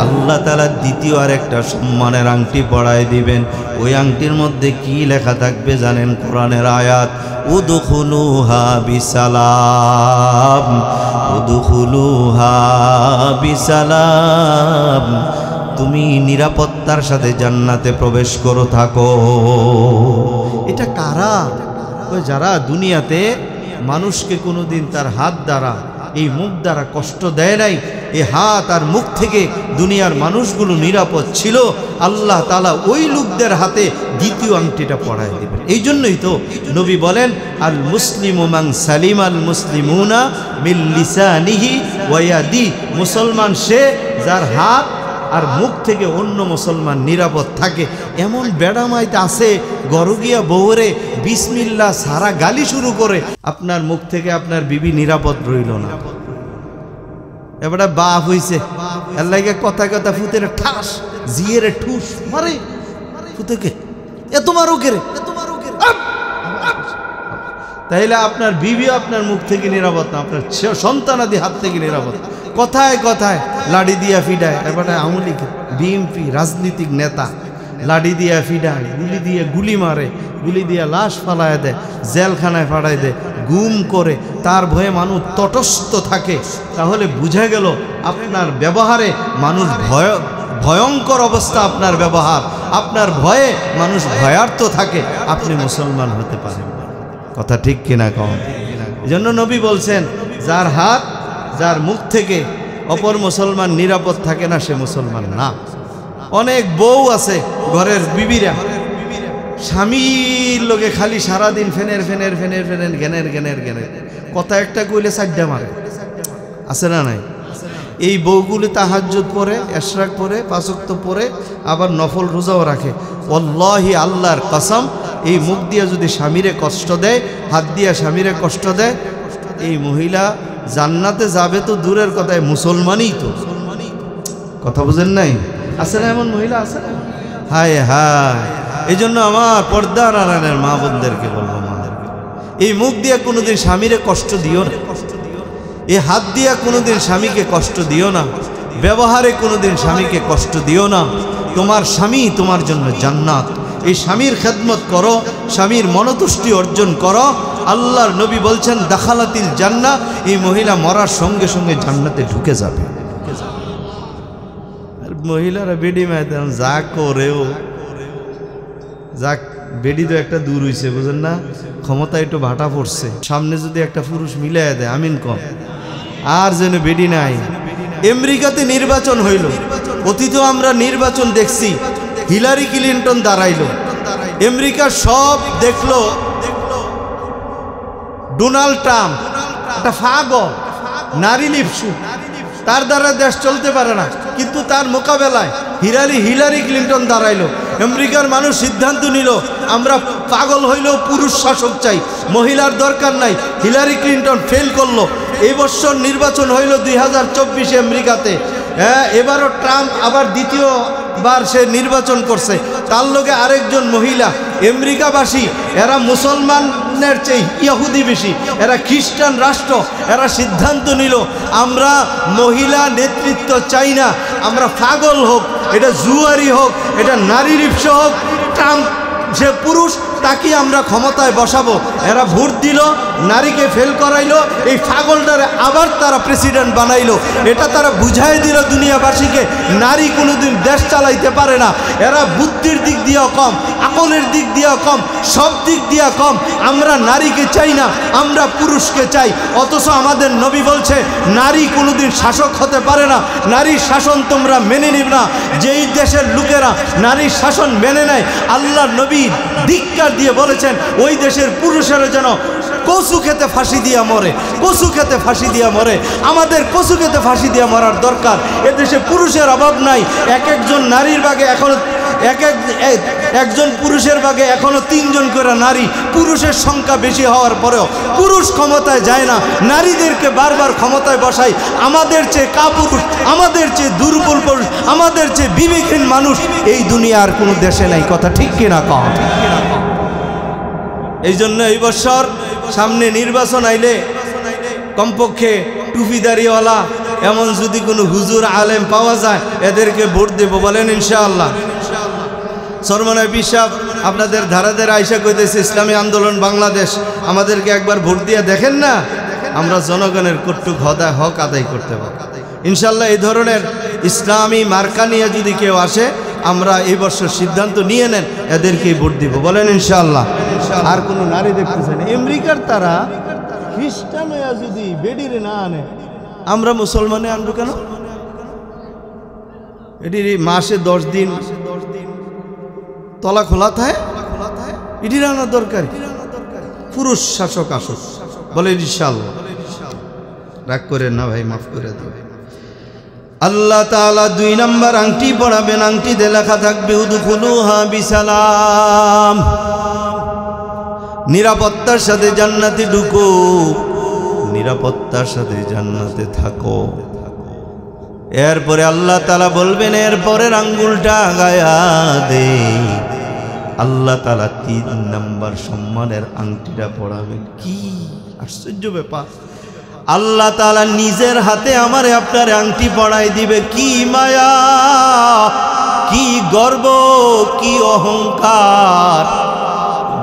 আল্লাহ তাআলা দ্বিতীয় আর একটা সম্মানের আংটি পরায় দিবেন। ওই আংটির মধ্যে কি লেখা থাকবে জানেন? কোরআনের আয়াত, উদখুলুহা বিসালাম, উদখুলুহা বিসালাম। তুমি নিরাপত্তার সাথে জান্নাতে প্রবেশ করো থাকো। এটা কারা? ওই যারা দুনিয়াতে মানুষকে কোনোদিন তার হাত দ্বারা, এই মুখ দ্বারা কষ্ট দেয় নাই। এই হাত আর মুখ থেকে দুনিয়ার মানুষগুলো নিরাপদ ছিল। আল্লাহ তাআলা ওই লোকদের হাতে দ্বিতীয় আংটিটা পরায় দিবেন। এই জন্যই তো নবী বলেন, আল মুসলিমু মান সালিমাল মুসলিমুনা মিন লিসানিহি ওয়া ইয়াদি। মুসলমান সে যার হাত আর মুখ থেকে অন্য মুসলমান নিরাপদ থাকে। এমন বেড়ামাইতে আছে, গরগিয়া বউরে বিসমিল্লাহ সারা গালি শুরু করে, আপনার মুখ থেকে আপনার বিবি নিরাপদ রইল না। এবারে বাপ হইছে, এর লাগে কথা কথা ফুতের ঠাস, জিয়েরে ঠুস মারে, ফুতেকে এ তোমার ওকে, তাইলে আপনার বিবি আপনার মুখ থেকে নিরাপদ না, আপনার সন্তানাদি হাত থেকে নিরাপদ। কথায় কথায় লাড়ি দিয়া ফিডায়। এবারে আওয়ামী লীগ, বিএনপি রাজনীতিক নেতা লাড়ি দিয়া ফিডায়, গুলি দিয়ে গুলি মারে, গুলি দিয়া লাশ ফালায় দেয়, জেলখানায় ফাড়ায় দেয়, গুম করে, তার ভয়ে মানুষ তটস্থ থাকে। তাহলে বুঝা গেল আপনার ব্যবহারে মানুষ ভয়ঙ্কর অবস্থা। আপনার ব্যবহার, আপনার ভয়ে মানুষ ভয়ার্থ থাকে, আপনি মুসলমান হতে পারেন। কথা ঠিক কিনা কম? এই জন্য নবী বলছেন, যার হাত, যার মুখ থেকে অপর মুসলমান নিরাপদ থাকে না, সে মুসলমান না। অনেক বউ আছে ঘরের বিবিরা, স্বামীর লোকে খালি সারাদিন ফেনের ফেনের ফেনের ফেনের ঘেনের ঘেনের ঘেনের, কথা একটা কইলে চারটা মারে, আছে না নাই? এই বউগুলি তাহাজ্জুদ পড়ে, ইশরাক পড়ে, 5 ওয়াক্ত পড়ে, আবার নফল রোজাও রাখে। ওয়াল্লাহি, আল্লাহর কসম, এই মুখ দিয়ে যদি স্বামীরে কষ্ট দেয়, হাত দিয়ে স্বামীরে কষ্ট দেয়, এই মহিলা জান্নাতে যাবে তো দূরের কথায়, মুসলমানই তো। কথা বুঝেন নাই? আছে না এমন মহিলা? আছে না? হায় হায়! এই জন্য আমার পর্দার আড়ালের মা বোনদেরকে বলবো, এই মুখ দিয়ে কোনোদিন স্বামীরে কষ্ট দিও না, এই হাত দিয়া কোনোদিন স্বামীকে কষ্ট দিও না, ব্যবহারে কোনোদিন স্বামীকে কষ্ট দিও না। তোমার স্বামী তোমার জন্য জান্নাত, এই স্বামীর খেদমত করো, স্বামীর মনোতুষ্টি অর্জন করো। আল্লাহর নবী বলছেন দাখালাতিল জান্নাহ, এই মহিলা মরার সঙ্গে সঙ্গে জান্নাতে ঢুকে যাবে। আর মহিলারা বেডি মায়ের যা করেও যাক, বেডি তো একটা দূর হইছে, বুঝেন না, ক্ষমতা একটু ভাটা পড়ছে। সামনে যদি একটা পুরুষ মিলাই দেয় আমিন কম, আর যেন বেডি নাই। আমেরিকাতে নির্বাচন হইল, অতীতেও আমরা নির্বাচন দেখছি। হিলারি ক্লিন্টন দাঁড়াইল, আমেরিকা সব দেখলো ডোনাল্ড ট্রাম্প একটা পাগল, নারী লিপসু, তার দ্বারা দেশ চলতে পারে না। কিন্তু তার মোকাবেলায় হিলারি ক্লিন্টন দাঁড়াইল। আমেরিকার মানুষ সিদ্ধান্ত নিল আমরা পাগল হইলেও পুরুষ শাসক চাই, মহিলার দরকার নাই। হিলারি ক্লিন্টন ফেল করলো। এই বছর নির্বাচন হইল 2024 আমেরিকাতে। হ্যাঁ, এবারও ট্রাম্প আবার দ্বিতীয়বার সে নির্বাচন করছে। তার লগে আরেকজন মহিলা। আমেরিকাবাসী এরা মুসলমানের চেয়ে ইহুদি বেশি, এরা খ্রিস্টান রাষ্ট্র। এরা সিদ্ধান্ত নিল আমরা মহিলা নেতৃত্ব চাই না, আমরা পাগল হোক, এটা জুয়ারি হোক, এটা নারী রিপস হোক, ট্রাম্প যে পুরুষ তাকে আমরা ক্ষমতায় বসাবো। এরা ভোট দিল, নারীকে ফেল করাইলো, এই পাগলটারে আবার তারা প্রেসিডেন্ট বানাইলো। এটা তারা বুঝাই দিল দুনিয়াবাসীকে নারী কোনোদিন দেশ চালাইতে পারে না। এরা বুদ্ধির দিক দিয়েও কম, আকলের দিক দিয়েও কম, সব দিক দিয়ে কম। আমরা নারীকে চাই না, আমরা পুরুষকে চাই। অথচ আমাদের নবী বলছে নারী কোনোদিন শাসক হতে পারে না, নারীর শাসন তোমরা মেনে নিবে না। যেই দেশের লোকেরা নারীর শাসন মেনে নেয়, আল্লাহর নবী ধিক্কার দিয়ে বলেছেন ওই দেশের পুরুষেরা যেন কচু খেতে ফাঁসি দিয়া মরে, কচু খেতে ফাঁসি দিয়া মরে। আমাদের কচু খেতে ফাঁসি দিয়া মরার দরকার। এদেশে পুরুষের অভাব নাই। এক একজন নারীর ভাগে এখনো একজন পুরুষের ভাগে এখনো 3 জন করে নারী। পুরুষের সংখ্যা বেশি হওয়ার পরেও পুরুষ ক্ষমতায় যায় না, নারীদেরকে বারবার ক্ষমতায় বসায়। আমাদের চেয়ে কাপুরুষ, আমাদের চেয়ে দুর্বল পুরুষ, আমাদের চেয়ে বিবেকহীন মানুষ এই দুনিয়ার কোনো দেশে নাই। কথা ঠিক কিনা কম? এই জন্য এই বছর সামনে নির্বাচন আইলে কমপক্ষে টুপিদারিওয়ালা এমন যদি কোনো হুজুর আলেম পাওয়া যায় এদেরকে ভোট দেব, বলেন ইনশাআল্লাহ। সরমনায় পিসাব আপনাদের ধারাদের আইসা কইতেছে ইসলামী আন্দোলন বাংলাদেশ, আমাদেরকে একবার ভোট দিয়ে দেখেন না, আমরা জনগণের কর্তৃক হক আদায় করতে পারি ইনশাআল্লাহ। এই ধরনের ইসলামী মার্কা নিয়ে যদি কেউ আসে, আমরা এই বছর সিদ্ধান্ত নিয়ে নেন এদেরকেই ভোট দিব, বলেন ইনশাআল্লাহ। আর কোনো নারী দেখতেছেন আমেরিকার তারা খ্রিস্টান হইয়া যদি বেডিরে না আনে, আমরা মুসলমানে আনবো কেন? এটির মাসে 10 দিন তলা খোলা থাকে, এটির আনার দরকার। পুরুষ শাসক আসুক, বলেন ইনশাআল্লাহ। রাগ করেন না ভাই, মাফ করে দেবেন। আল্লাহ তাআলা 2 নম্বর আংটি পড়াবেন, আংটিতে লেখা থাকবে উদখুলুহা বিসালাম, নিরাপত্তার সাথে জান্নাতে ঢুকো, নিরাপত্তার সাথে জান্নাতে থাকো। এরপরে আল্লাহ তাআলা বলবেন এরপরের আঙ্গুলটা আগায়া দে। আল্লাহ তাআলা 3 নম্বর সম্মানের আংটিটা পড়াবেন। কি আশ্চর্য ব্যাপার! আল্লাহ তাআলা নিজের হাতে আমারে আপনার আংটি পড়াই দিবে। কি মায়া, কি গর্ব, কি অহংকার!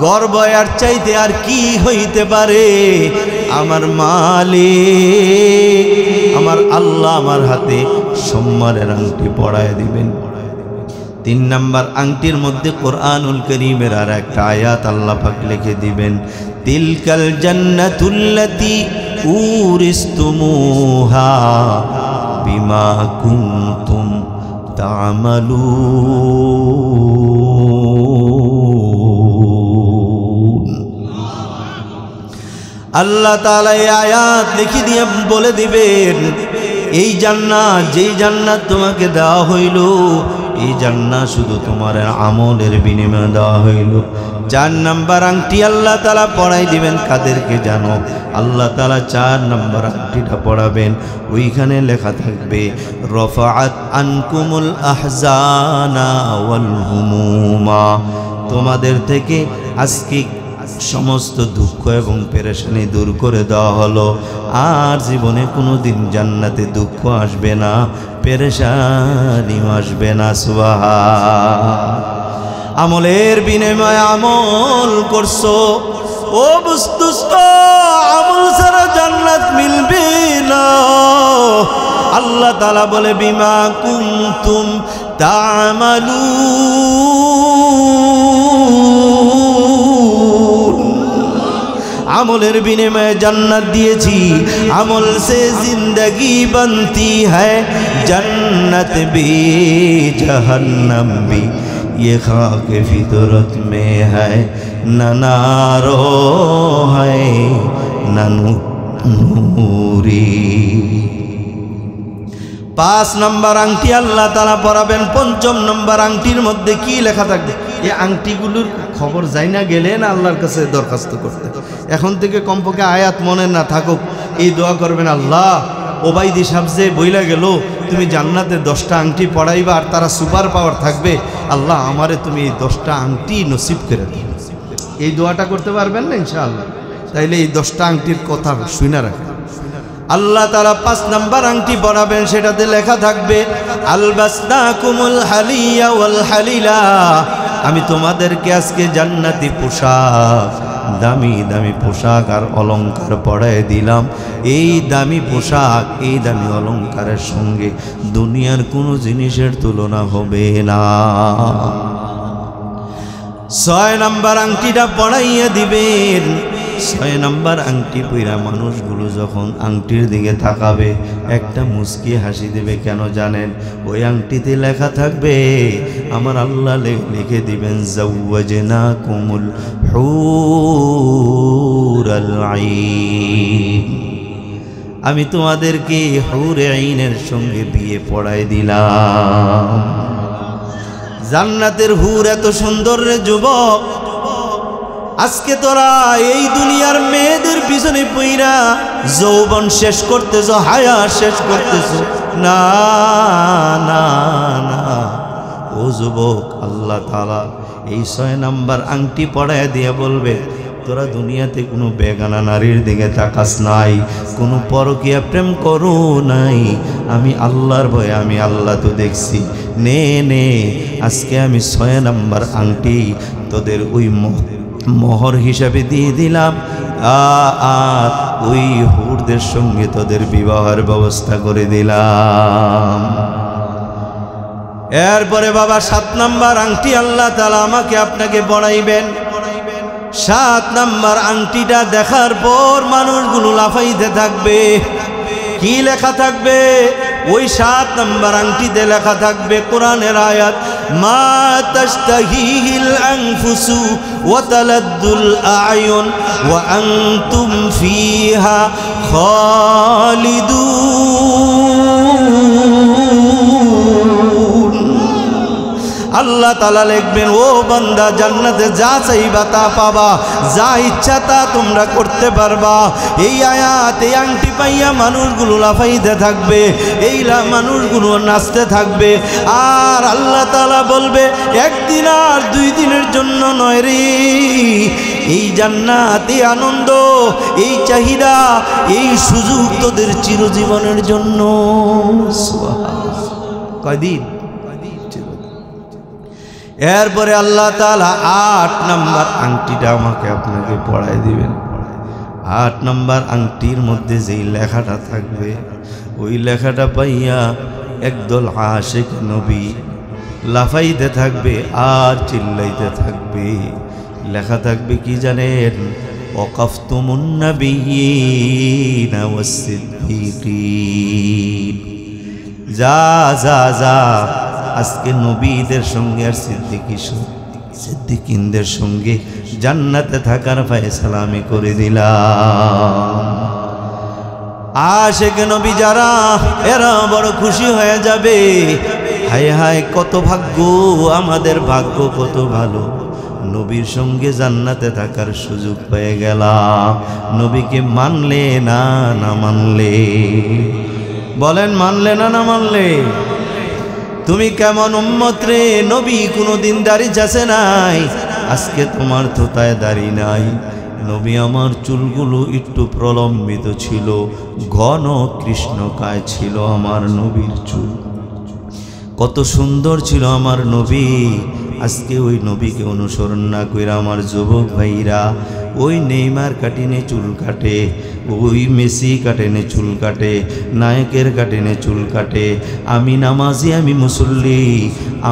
গর্ব আর চাইতে আর কি হইতে পারে? আমার মালিক, আমার আল্লাহ আমার হাতে সম্মানের আংটি পড়াই দিবেন। 3 নম্বর আংটির মধ্যে কোরআনুল কারীমের আর একটা আয়াত আল্লাহ পাক লিখে দিবেন, তিলকাল জান্নাতুল্লাতী উরিস্তুমুহা বিমা কুনতুম তা'মালুন। আল্লাহ তাআলা এই আয়াত লিখে দিয়ে বলে দিবেন এই জান্নাত, যেই জান্নাত তোমাকে দেওয়া হইল, এই জান্নাত শুধু তোমার আমলের বিনিময়ে দেওয়া হইল। 4 নম্বর আংটি আল্লাহ তাআলা পড়াই দিবেন কাদেরকে জানো? আল্লাহ তাআলা 4 নম্বর আংটিটা পড়াবেন, ওইখানে লেখা থাকবে রফাআত আনকুমুল আহজানা ওয়াল হুমুমা, তোমাদের থেকে আজকে সমস্ত দুঃখ এবং পেরেশানি দূর করে দেওয়া হলো। আর জীবনে কোনো দিন জান্নাতে দুঃখ আসবে না, পেরেশানিও আসবে না। সুবহান। আমলের বিনিময়ে আমল করছো। ও বুঝতুস্ত আমল ছাড়া জান্নাত মিলবে না। আল্লাহ তাআলা বলে বিমা কুনতুম তা'মালুন, আমলের বিনিময়ে জান্নাত দিয়েছি। আমল সে জিंदगी बनती है, जन्नत भी जहन्नम भी ये खाक फितरत में है, न नारो है न नूरी। 5 নম্বর আংটি আল্লাহ তাআলা পরাবেন। 5ম নম্বর আংটির মধ্যে কি লেখা থাকবে? এই আংটিগুলোর খবর যাই না গেলে না আল্লাহর কাছে দরখাস্ত করতে। এখন থেকে কমপক্ষে আয়াত মনে না থাকুক, এই দোয়া করবেন, আল্লাহ ওবাইদি সাহেব যে বইলা গেল তুমি জান্নাতে 10টা আংটি পড়াইবা আর তারা সুপার পাওয়ার থাকবে, আল্লাহ আমারে তুমি এই 10টা আংটি নসিব করে দিও। এই দোয়াটা করতে পারবেন না ইনশাআল্লাহ? তাইলে এই 10টা আংটির কথা শুনে রাখেন। আল্লাহ তাআলা 5 নম্বর আংটি পরাবেন, সেটাতে লেখা থাকবে আলবাসনাকুমুল হালিয়া ওয়াল হালিলা, আমি তোমাদেরকে আজকে জান্নাতি পোশাক, দামি দামি পোশাক আর অলংকার পরায় দিলাম। এই দামি পোশাক, এই দামি অলংকারের সঙ্গে দুনিয়ার কোনো জিনিসের তুলনা হবে না। 6 নম্বর আংটিটা পরাইয়া দিবেন। 6 নম্বর আংটি পইরা মানুষগুলো যখন আংটির দিকে তাকাবে একটা মুস্কি হাসি দেবে। কেন জানেন? ওই আংটিতে লেখা থাকবে, আমার আল্লাহ লিখে দিবেন জাওয়াজনাকুমুল হুরাল আইন, আমি তোমাদেরকে হুরে আইনের সঙ্গে বিয়ে পড়ায় দিলাম। জান্নাতের হুর এত সুন্দর রে যুবক, আজকে তোরা এই দুনিয়ার মেয়েদের পিছনে পইরা যৌবন শেষ করতেছ, হায়া শেষ করতেছ। না না না, ও যুবক, আল্লাহ তাআলা এই 6 নম্বর আংটি পড়ায় দিয়ে বলবে, তোরা দুনিয়াতে কোনো বেগানা নারীর দিকে তাকাস নাই, কোনো পরকীয়া প্রেম করো নাই। আমি আল্লাহর ভয়ে, আমি আল্লাহ তো দেখছি। নে নে, আজকে আমি 6 নম্বর আংটি তোদের ওই মোহর হিসাবে দিয়ে দিলাম, আর ওই হুরদের সঙ্গে তোদের বিবাহের ব্যবস্থা করে দিলাম। এরপরে বাবা 7 নম্বর আংটি আল্লাহ তাআলা আমাকে আপনাকে পড়াইবেন। 7 নম্বর আংটিটা দেখার পর মানুষগুলো লাফাইতে থাকবে। কি লেখা থাকবে? ওই 7 নম্বর আংটিতে লেখা থাকবে কোরআনের আয়াত, মা তাশতাহিহিল আনফুসু ওয়া তালাদ্দুল আয়ুন ওয়া আনতুম ফিহা খালিদুন। আল্লাহ তাআলা লিখবেন, ও বান্দা, জান্নাতে যা চাইবা তা পাবা, যা ইচ্ছা তা তোমরা করতে পারবা। এই আয়াত, এই আংটি পাইয়া মানুষগুলো লাফাইতে থাকবে, এই মানুষগুলো নাচতে থাকবে। আর আল্লাহ তাআলা বলবে, একদিন আর 2 দিনের জন্য নয় রে, এই জান্নাত, এই আনন্দ, এই চাহিদা, এই সুযোগ তোদের চিরজীবনের জন্য। কয়দিন? এরপরে আল্লাহ তাআলা 8 নম্বর আংটিটা আমাকে আপনাকে পড়ায় দিবেন। 8 নম্বর আংটির মধ্যে যেই লেখাটা থাকবে, ওই লেখাটা পাইয়া একদল আশিক নবী লাফাইতে থাকবে আর চিল্লাইতে থাকবে। লেখা থাকবে কি জানেন? ওয়াকাফতুমুন নাবিয়্যিনা ওয়াস-সিদ্দীকিন। যা যা যা, আজকে নবীদের সঙ্গে আর সিদ্দিকিনদের সঙ্গে জান্নাতে থাকার ফয়সালা আমি করে দিলাম। আশিক নবী যারা, এরা বড় খুশি হয়ে যাবে। হায় হায়, কত ভাগ্য, আমাদের ভাগ্য কত ভালো, নবীর সঙ্গে জান্নাতে থাকার সুযোগ পেয়ে গেলাম। নবীকে মানলে না না মানলে? বলেন, মানলে না না মানলে? তুমি কেমন উম্মত রে? নবী কোনোদিন দাড়ি চাষে নাই, আজকে তোমার থোতায় দাড়ি নাই। নবী আমার চুলগুলো একটু প্রলম্বিত ছিল, ঘন কৃষ্ণকায় ছিল আমার নবীর চুল। কত সুন্দর ছিল আমার নবী। আজকে ওই নবীকে অনুসরণ না কইরা আমার যুবক ভাইরা ওই নেইমার কাটিনে চুল কাটে, ওই মেসি কাটেনে চুল কাটে, নায়কের কাটেনে চুল কাটে। আমি নামাজি, আমি মুসল্লি,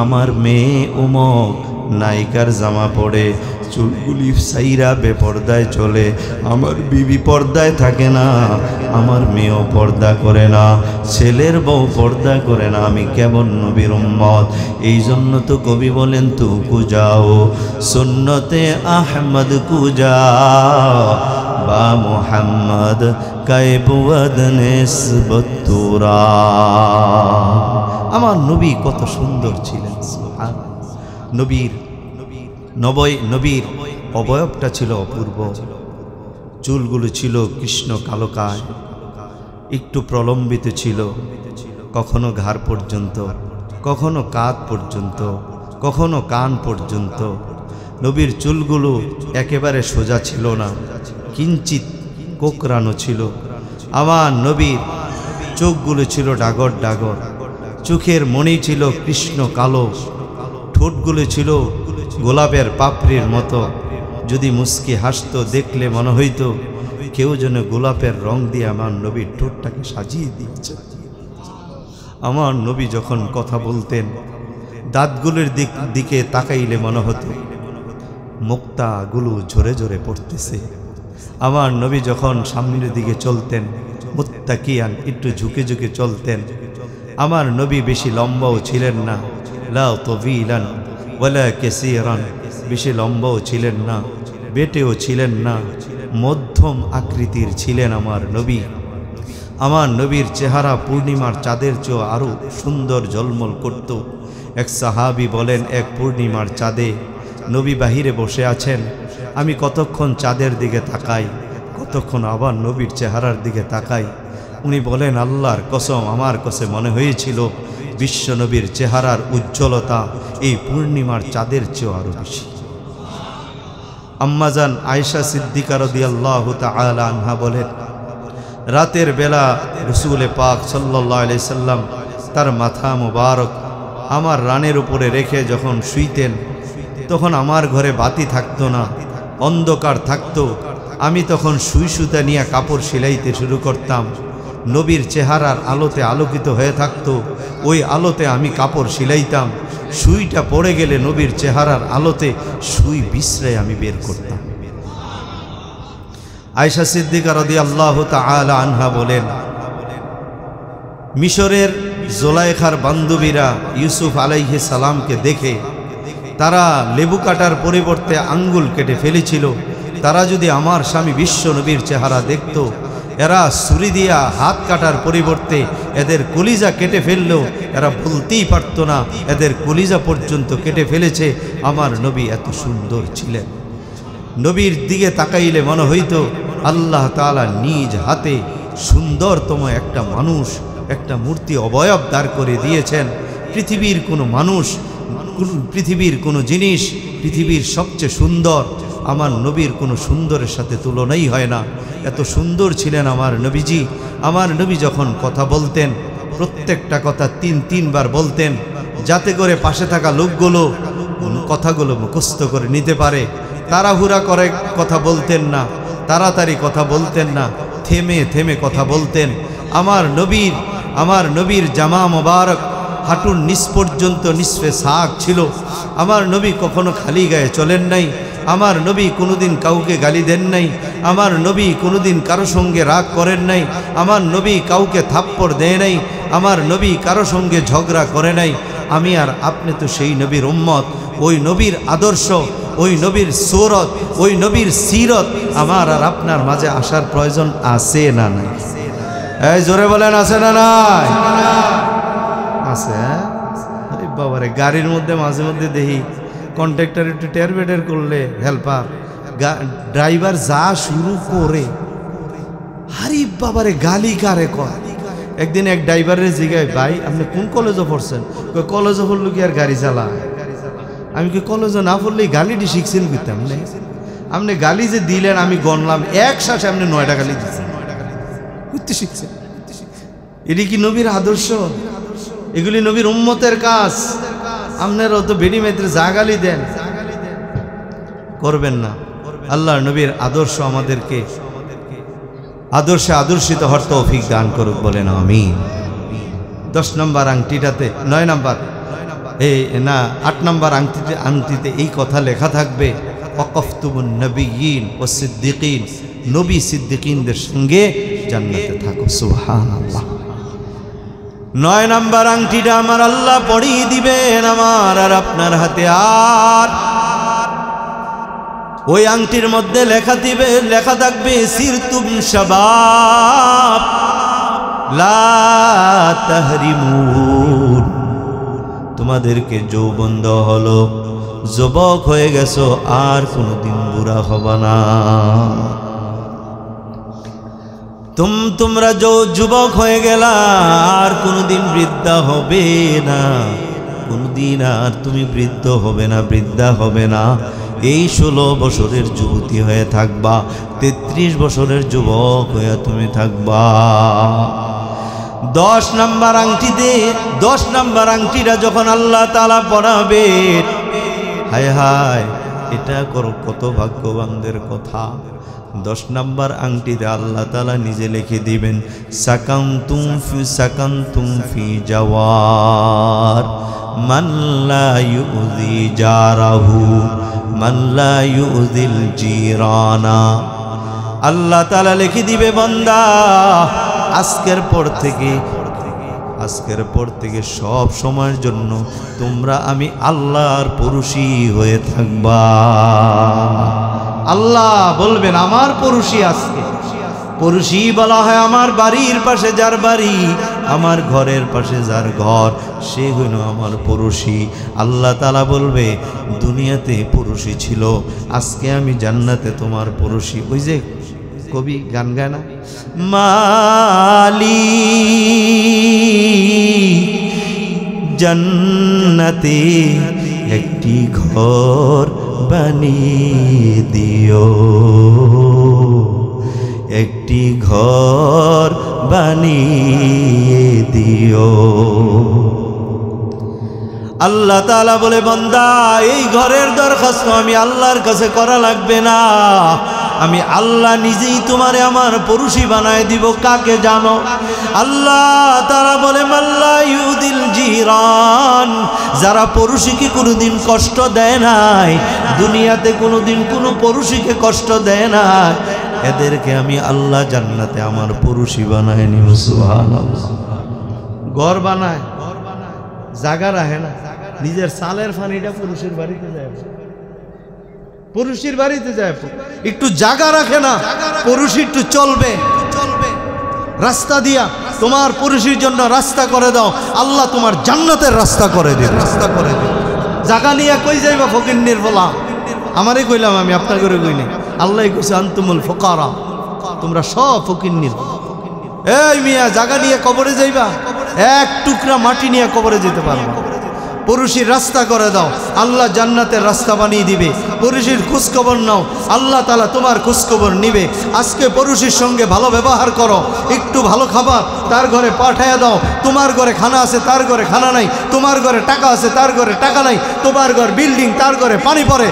আমার মেয়ে অমুক নায়িকার জামা পড়ে, চুলগুলি সাইরা বেপর্দায় চলে। আমার বিবি পর্দায় থাকে না, আমার মেয়েও পর্দা করে না, ছেলের বউ পর্দা করে না। আমি কেমন নবীর উম্মত? এই জন্য তো কবি বলেন তু কুজাও সুন্নতে আহমদ কুজা বা মোহাম্মদ কায়বুয়াদ নিসবতুরা। আমার নবী কত সুন্দর ছিলেন। নবীর অবয়বটা ছিল অপূর্ব, চুলগুলো ছিল কৃষ্ণ কালোকায়, একটু প্রলম্বিত ছিল, কখনো ঘাড় পর্যন্ত, কখনো কাঁধ পর্যন্ত, কখনো কান পর্যন্ত। নবীর চুলগুলো একেবারে সোজা ছিল না, কিঞ্চিত কোকড়ানো ছিল। আমার নবীর চোখগুলো ছিল ডাগর ডাগর, চোখের মণি ছিল কৃষ্ণ কালো, ঠোঁটগুলো ছিল গোলাপের পাপড়ির মতো। যদি মুস্কি হাসতো দেখলে মনে হইতো কেউ যেন গোলাপের রং দিয়ে আমার নবীর ঠোঁটটাকে সাজিয়ে দিয়েছে। আমার নবী যখন কথা বলতেন দাঁতগুলোর দিকে তাকাইলে মনে হতো মুক্তাগুলো ঝরে ঝরে পড়তেছে। আমার নবী যখন সামনের দিকে চলতেন মুত্তাকিয়ান, একটু ঝুঁকে ঝুঁকে চলতেন। আমার নবী বেশি লম্বাও ছিলেন না, লা তাওয়িলান ওয়ালা কাসীরান, বেশি লম্বাও ছিলেন না, বেটেও ছিলেন না, মধ্যম আকৃতির ছিলেন আমার নবী। আমার নবীর চেহারা পূর্ণিমার চাঁদের চেয়েও আরও সুন্দর ঝলমল করত। এক সাহাবী বলেন, এক পূর্ণিমার চাঁদে নবী বাহিরে বসে আছেন, আমি কতক্ষণ চাঁদের দিকে তাকাই, কতক্ষণ আবার নবীর চেহারার দিকে তাকাই। উনি বলেন, আল্লাহর কসম, আমার কাছে মনে হয়েছিল বিশ্ব নবীর চেহারার উজ্জ্বলতা এই পূর্ণিমার চাঁদের চেয়েও আরও বেশি। আম্মাজান আয়েশা সিদ্দিকা রাদিয়াল্লাহু তাআলা আনহা বলেন, রাতের বেলা রাসূল পাক সাল্লাল্লাহু আলাইহি সাল্লাম তার মাথা মুবারক আমার রানের উপরে রেখে যখন শুইতেন, তখন আমার ঘরে বাতি থাকতো না, অন্ধকার থাকতো। আমি তখন সুই সুতা নিয়ে কাপড় সেলাইতে শুরু করতাম। নবীর চেহারার আলোতে আলোকিত হয়ে থাকতো, ওই আলোতে আমি কাপড় সেলাইতাম। সুইটা পড়ে গেলে নবীর চেহারার আলোতে সুই বিছড়ে আমি বের করতাম। আয়েশা সিদ্দিকা রাদিয়াল্লাহু তাআলা আনহা বলেন, মিশরের জোলাইখার বান্ধবীরা ইউসুফ আলাইহিস সালামকে দেখে তারা লেবু কাটার পরিবর্তে আঙ্গুল কেটে ফেলেছিল। তারা যদি আমার স্বামী বিশ্ব নবীর চেহারা দেখত, এরা ছুরি দিয়া হাত কাটার পরিবর্তে এদের কলিজা কেটে ফেললেও এরা বলতেই পারত না এদের কলিজা পর্যন্ত কেটে ফেলেছে। আমার নবী এত সুন্দর ছিলেন। নবীর দিকে তাকাইলে মনে হইতো আল্লাহ তাআলা নিজ হাতে সুন্দরতম একটা মানুষ, একটা মূর্তি অবয়ব দাঁড় করে দিয়েছেন। পৃথিবীর কোনো মানুষ, পৃথিবীর কোনো জিনিস, পৃথিবীর সবচেয়ে সুন্দর আমার নবীর কোনো সুন্দরের সাথে তুলনাই হয় না। এত সুন্দর ছিলেন আমার নবীজি। আমার নবী যখন কথা বলতেন প্রত্যেকটা কথা তিনবার বলতেন, যাতে করে পাশে থাকা লোকগুলো কথাগুলো মুখস্থ করে নিতে পারে। তাড়াহুড়া করে কথা বলতেন না, তাড়াতাড়ি কথা বলতেন না, থেমে থেমে কথা বলতেন। আমার নবীর জামা মোবারক হাঁটুর নিচ পর্যন্ত নিসফে সাক ছিল। আমার নবী কখনো খালি গায়ে চলেন নাই। আমার নবী কোনোদিন কাউকে গালি দেন নাই। আমার নবী কোনোদিন কারো সঙ্গে রাগ করেন নাই। আমার নবী কাউকে থাপ্পড় দেয় নাই। আমার নবী কারো সঙ্গে ঝগড়া করে নাই। আমি আর আপনি তো সেই নবীর উম্মত। ওই নবীর আদর্শ, ওই নবীর সূরত, ওই নবীর সিরত আমার আর আপনার মাঝে আসার প্রয়োজন আছে না নাই? এই জোরে বলেন, আছে না নাই? আছে। আরে বাবারে, গাড়ির মধ্যে মাঝে মধ্যে দেখি কন্ট্রাক্টর একটু টেরবেটের করলে হেল্পার, ড্রাইভার যা শুরু করে, আরে বাবারে গালি কারে কয়। একদিন এক ড্রাইভারের জিগায়, ভাই আপনি কোন কলেজে পড়ছেন? কলেজে পড়লো কি আর গাড়ি চালা? আমি কি কলেজে না পড়লেই গালিটি শিখছেন বুঝতাম না। আপনি গালি যে দিলেন আমি গণলাম, এক শ্বাসে আপনি 9টা গালি দিচ্ছেন, বুঝতে শিখছেন। এটি কি নবীর আদর্শ? এগুলি নবীর উম্মতের কাজ। আপনারাও তো বেড়ি মেয়েদের জাগালি দেন, করবেন না। আল্লাহর নবীর আদর্শ আমাদেরকে আদর্শে আদর্শিত হওয়ার তৌফিক দান করুক, বলেন আমিন। 10 নম্বর আংটিটাতে 9 নম্বর এই না 8 নম্বর আংটিতে এই কথা লেখা থাকবে, ওয়াকাফতুমুন নবিয়্যিন ওয়াস সিদ্দিকিন, নবী সিদ্দিকিনদের সঙ্গে জান্নাতে থাকো। সুবহানাল্লাহ। 9 নম্বর আংটিটা আমার আল্লাহ পরিয়ে দিবেন আমার আর আপনার হাতে। আর ওই আংটির মধ্যে লেখা থাকবে সিরতুম শাবাব লা তাহরিমুন, তোমাদেরকে যৌবন দেওয়া হলো, যুবক হয়ে গেছো, আর কোনোদিন বুড়া হবে না। তোমরা যুবক হয়ে গেলা, আর কোনোদিন বৃদ্ধা হবে না, কোনোদিন আর তুমি বৃদ্ধ হবে না, বৃদ্ধা হবে না। এই 16 বছরের যুবতী হয়ে থাকবা, 33 বছরের যুবক হয়ে তুমি থাকবা। 10 নম্বর আংটিতে 10 নম্বর আংটিটা যখন আল্লাহ তাআলা পরাবে, হায় হায়, এটা কত ভাগ্যবানদের কথা। 10 নম্বর আংটিতে আল্লাহ তাআলা নিজে লিখে দিবেন, সাকান্তুম ফি জাওয়ার মান লা ইউযি জারাহু মান লা ইউযিল জিরানা। আল্লাহ তাআলা লিখে দিবে, বান্দা আজকের পর থেকে সব সময়ের জন্য তোমরা আমি আল্লাহর পুরুষই হয়ে থাকবা। আল্লাহ বলবেন আমার পুরুষই। আজকে পুরুষই বলা হয় আমার বাড়ির পাশে যার বাড়ি, আমার ঘরের পাশে যার ঘর, সে হইল আমার পুরুষই। আল্লাহ তাআলা বলবে দুনিয়াতে পুরুষই ছিল, আজকে আমি জান্নাতে তোমার পুরুষই। ওই যে কবি গান গায় না, মালি জান্নাতে একটি ঘর বানিয়ে দিও, একটি ঘর বানিয়ে দিও। আল্লাহ তাআলা বলে, বান্দা এই ঘরের দরখাস্ত আমি আল্লাহর কাছে করা লাগবে না, আমি আল্লাহ নিজেই তোমারে আমার পুরুষই বানায় দিব। কাকে জানো? আল্লাহ তাআলা বলে, মাল্লা ইউদিল জিরান, যারা পুরুষীকে কোনোদিন কষ্ট দেয় নাই, দুনিয়াতে কোনোদিন কোনো পুরুষীকে কষ্ট দেয় না, এদেরকে আমি আল্লাহ জান্নাতে আমার পুরুষই বানায় নিব। সুবহানাল্লাহ। ঘর বানায়, জায়গা রাখে না, নিজের সালের ফানিটা পুরুষের বাড়িতে যায়, পুরুষের বাড়িতে যায়, একটু জায়গা রাখে না, পুরুষ একটু চলবে রাস্তা দিয়া, তোমার পুরুষের জন্য রাস্তা করে দাও, আল্লাহ তোমার জান্নাতের রাস্তা করে দিবে। রাস্তা করে দিবে। জায়গা নিয়ে কই যাইবা ফকিন্নির বলা? আমারই কইলাম, আমি আপনার করে কই নাই। আল্লাহ কইছে আনতুমুল ফুকারা, তোমরা সব ফকিন্নির। এই মিয়া, জায়গা নিয়ে কবরে যাইবা, এক টুকরা মাটি নিয়ে কবরে যেতে পারবা। পুরুষের রাস্তা করে দাও, আল্লাহ জান্নাতের রাস্তা বানিয়ে দিবে। পুরুষের খোঁজখবর নাও, আল্লাহ তাআলা তোমার খোঁজখবর নিবে। আজকে পুরুষের সঙ্গে ভালো ব্যবহার করো, একটু ভালো খাবার তার ঘরে পাঠাইয়া দাও। তোমার ঘরে খানা আছে, তার ঘরে খানা নাই। তোমার ঘরে টাকা আছে, তার ঘরে টাকা নাই। তোমার ঘর বিল্ডিং, তার ঘরে পানি পড়ে।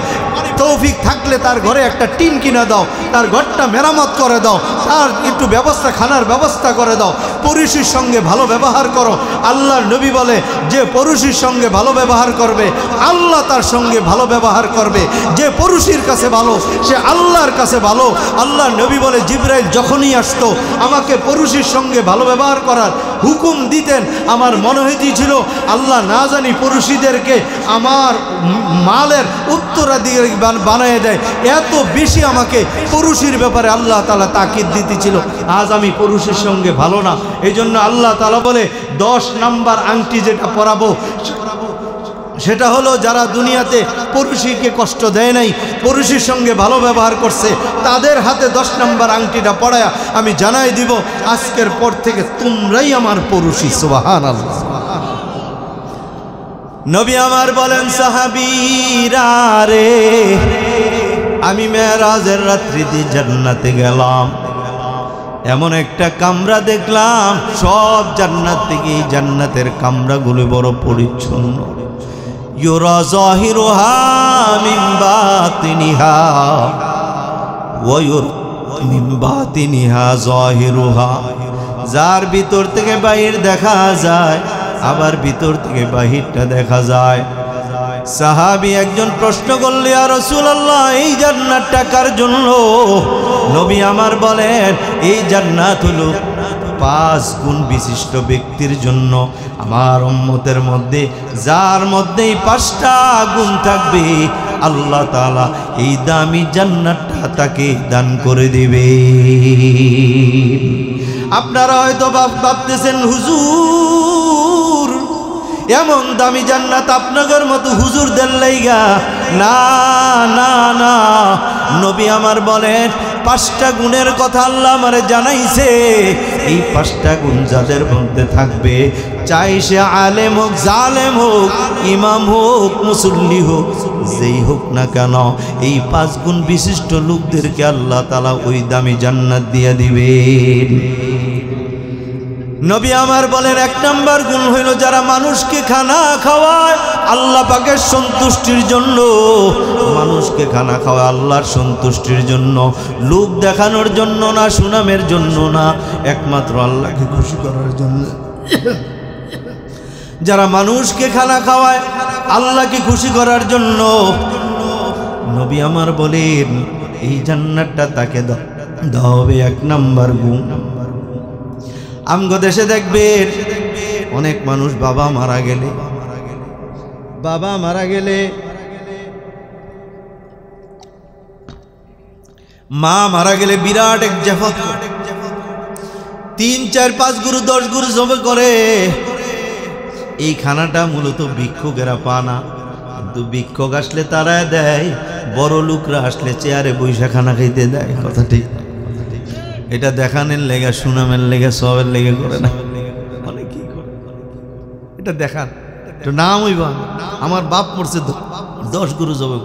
তৌফিক থাকলে তার ঘরে একটা টিন কিনে দাও, তার ঘরটা মেরামত করে দাও, তার একটু ব্যবস্থা, খানার ব্যবস্থা করে দাও। পুরুষের সঙ্গে ভালো ব্যবহার করো। আল্লাহর নবী বলে, যে পুরুষের সঙ্গে ভালো ব্যবহার করবে আল্লাহ তার সঙ্গে ভালো ব্যবহার করবে। যে পুরুষের কাছে ভালো সে আল্লাহর কাছে ভালো। আল্লাহর নবী বলে, জিবরাইল যখনই আসতো আমাকে পুরুষের সঙ্গে ভালো ব্যবহার করার হুকুম দিতেন। আমার মনে হয়েছিল আল্লাহ না জানি পুরুষীদেরকে আমার মালের উত্তরাধিকারী বানিয়ে দেয়, এত বেশি আমাকে পুরুষের ব্যাপারে আল্লাহ তাআলা তাকিদ দিতেছিল। আজ আমি পুরুষের সঙ্গে ভালো না, এই জন্য আল্লাহ তাআলা বলে 10 নম্বর আংটি যেটা পরাবো সেটা হলো, যারা দুনিয়াতে পুরুষীকে কষ্ট দেয় নাই, পুরুষের সঙ্গে ভালো ব্যবহার করছে, তাদের হাতে 10 নম্বর আংটিটা পরায়া আমি জানাই দিব, আজকের পর থেকে তোমরাই আমার পুরুষী। সুবহানাল্লাহ। নবী আমার বলেন, সাহাবীরা রে, আমি মেরাজের রাত্রিতে জান্নাতে গেলাম, এমন একটা কামরা দেখলাম, সব জান্নাত থেকে জান্নাতের কামরাগুলো বড় পরিচ্ছন্ন। ইউরা যাহিরুহা মিন বাতিনিহা ওয়া ইউরা মিন বাতিনিহা যাহিরুহা। যার ভিতর থেকে বাহির দেখা যায়, আবার ভিতর থেকে বাহিরটা দেখা যায়। সাহাবী একজন প্রশ্ন করল, ইয়া রাসূলুল্লাহ, এই জান্নাতটা কার জন্য? নবী আমার বলেন, এই জান্নাত হলো 5 গুণ বিশিষ্ট ব্যক্তির জন্য। আমার উম্মতের মধ্যে যার মধ্যেই 5টা গুণ থাকবে, আল্লাহ তাআলা এই দামি জান্নাতটা তাকে দান করে দিবে। আপনারা হয়তো ভাবতেছেন, হুজুর এমন দামি জান্নাত আপনাদের মতো হুজুরদের লাইগা? না না না, নবী আমার বলেন 5টা গুণের কথা আল্লাহ আমারে জানাইছে। এই 5টা গুণ যাদের মধ্যে থাকবে, চাই সে আলেম হোক, জালেম হোক, ইমাম হোক, মুসল্লি হোক, যেই হোক না কেন, এই 5 গুণ বিশিষ্ট লোকদেরকে আল্লাহ তাআলা ওই দামি জান্নাত দিয়ে দিবেন। নবী আমার বলেন, 1 নাম্বার গুণ হইল যারা মানুষকে খানা খাওয়ায় আল্লাহ পাকের সন্তুষ্টির জন্য। মানুষকে খানা খাওয়ায় আল্লাহর সন্তুষ্টির জন্য, লোক দেখানোর জন্য না, সুনামের জন্য না, একমাত্র আল্লাহকে খুশি করার জন্য। যারা মানুষকে খানা খাওয়ায় আল্লাহকে খুশি করার জন্য, নবী আমার বলেন এই জান্নাতটা তাকে দেওয়া হবে 1 নাম্বার গুণ। আমগো দেশে দেখবেন অনেক মানুষ বাবা মারা গেলে মা মারা গেলে বিরাট এক জাফত 3, 4, 5 গুরু 10 গুরু জবে করে। এই খানাটা মূলত ভিক্ষুকেরা পানা, কিন্তু ভিক্ষুক আসলে তারা দেয়, বড় লোকরা আসলে চেয়ারে বৈশা খানা খাইতে দেয়। কথা ঠিক? এটা দেখানোর লেগে, সুনামের লেগে, সবের লেগে করে না, অনেকেই করে। এটা দেখান তো নাম হইবা, আমার বাপ মরছে 10 গুরু জবে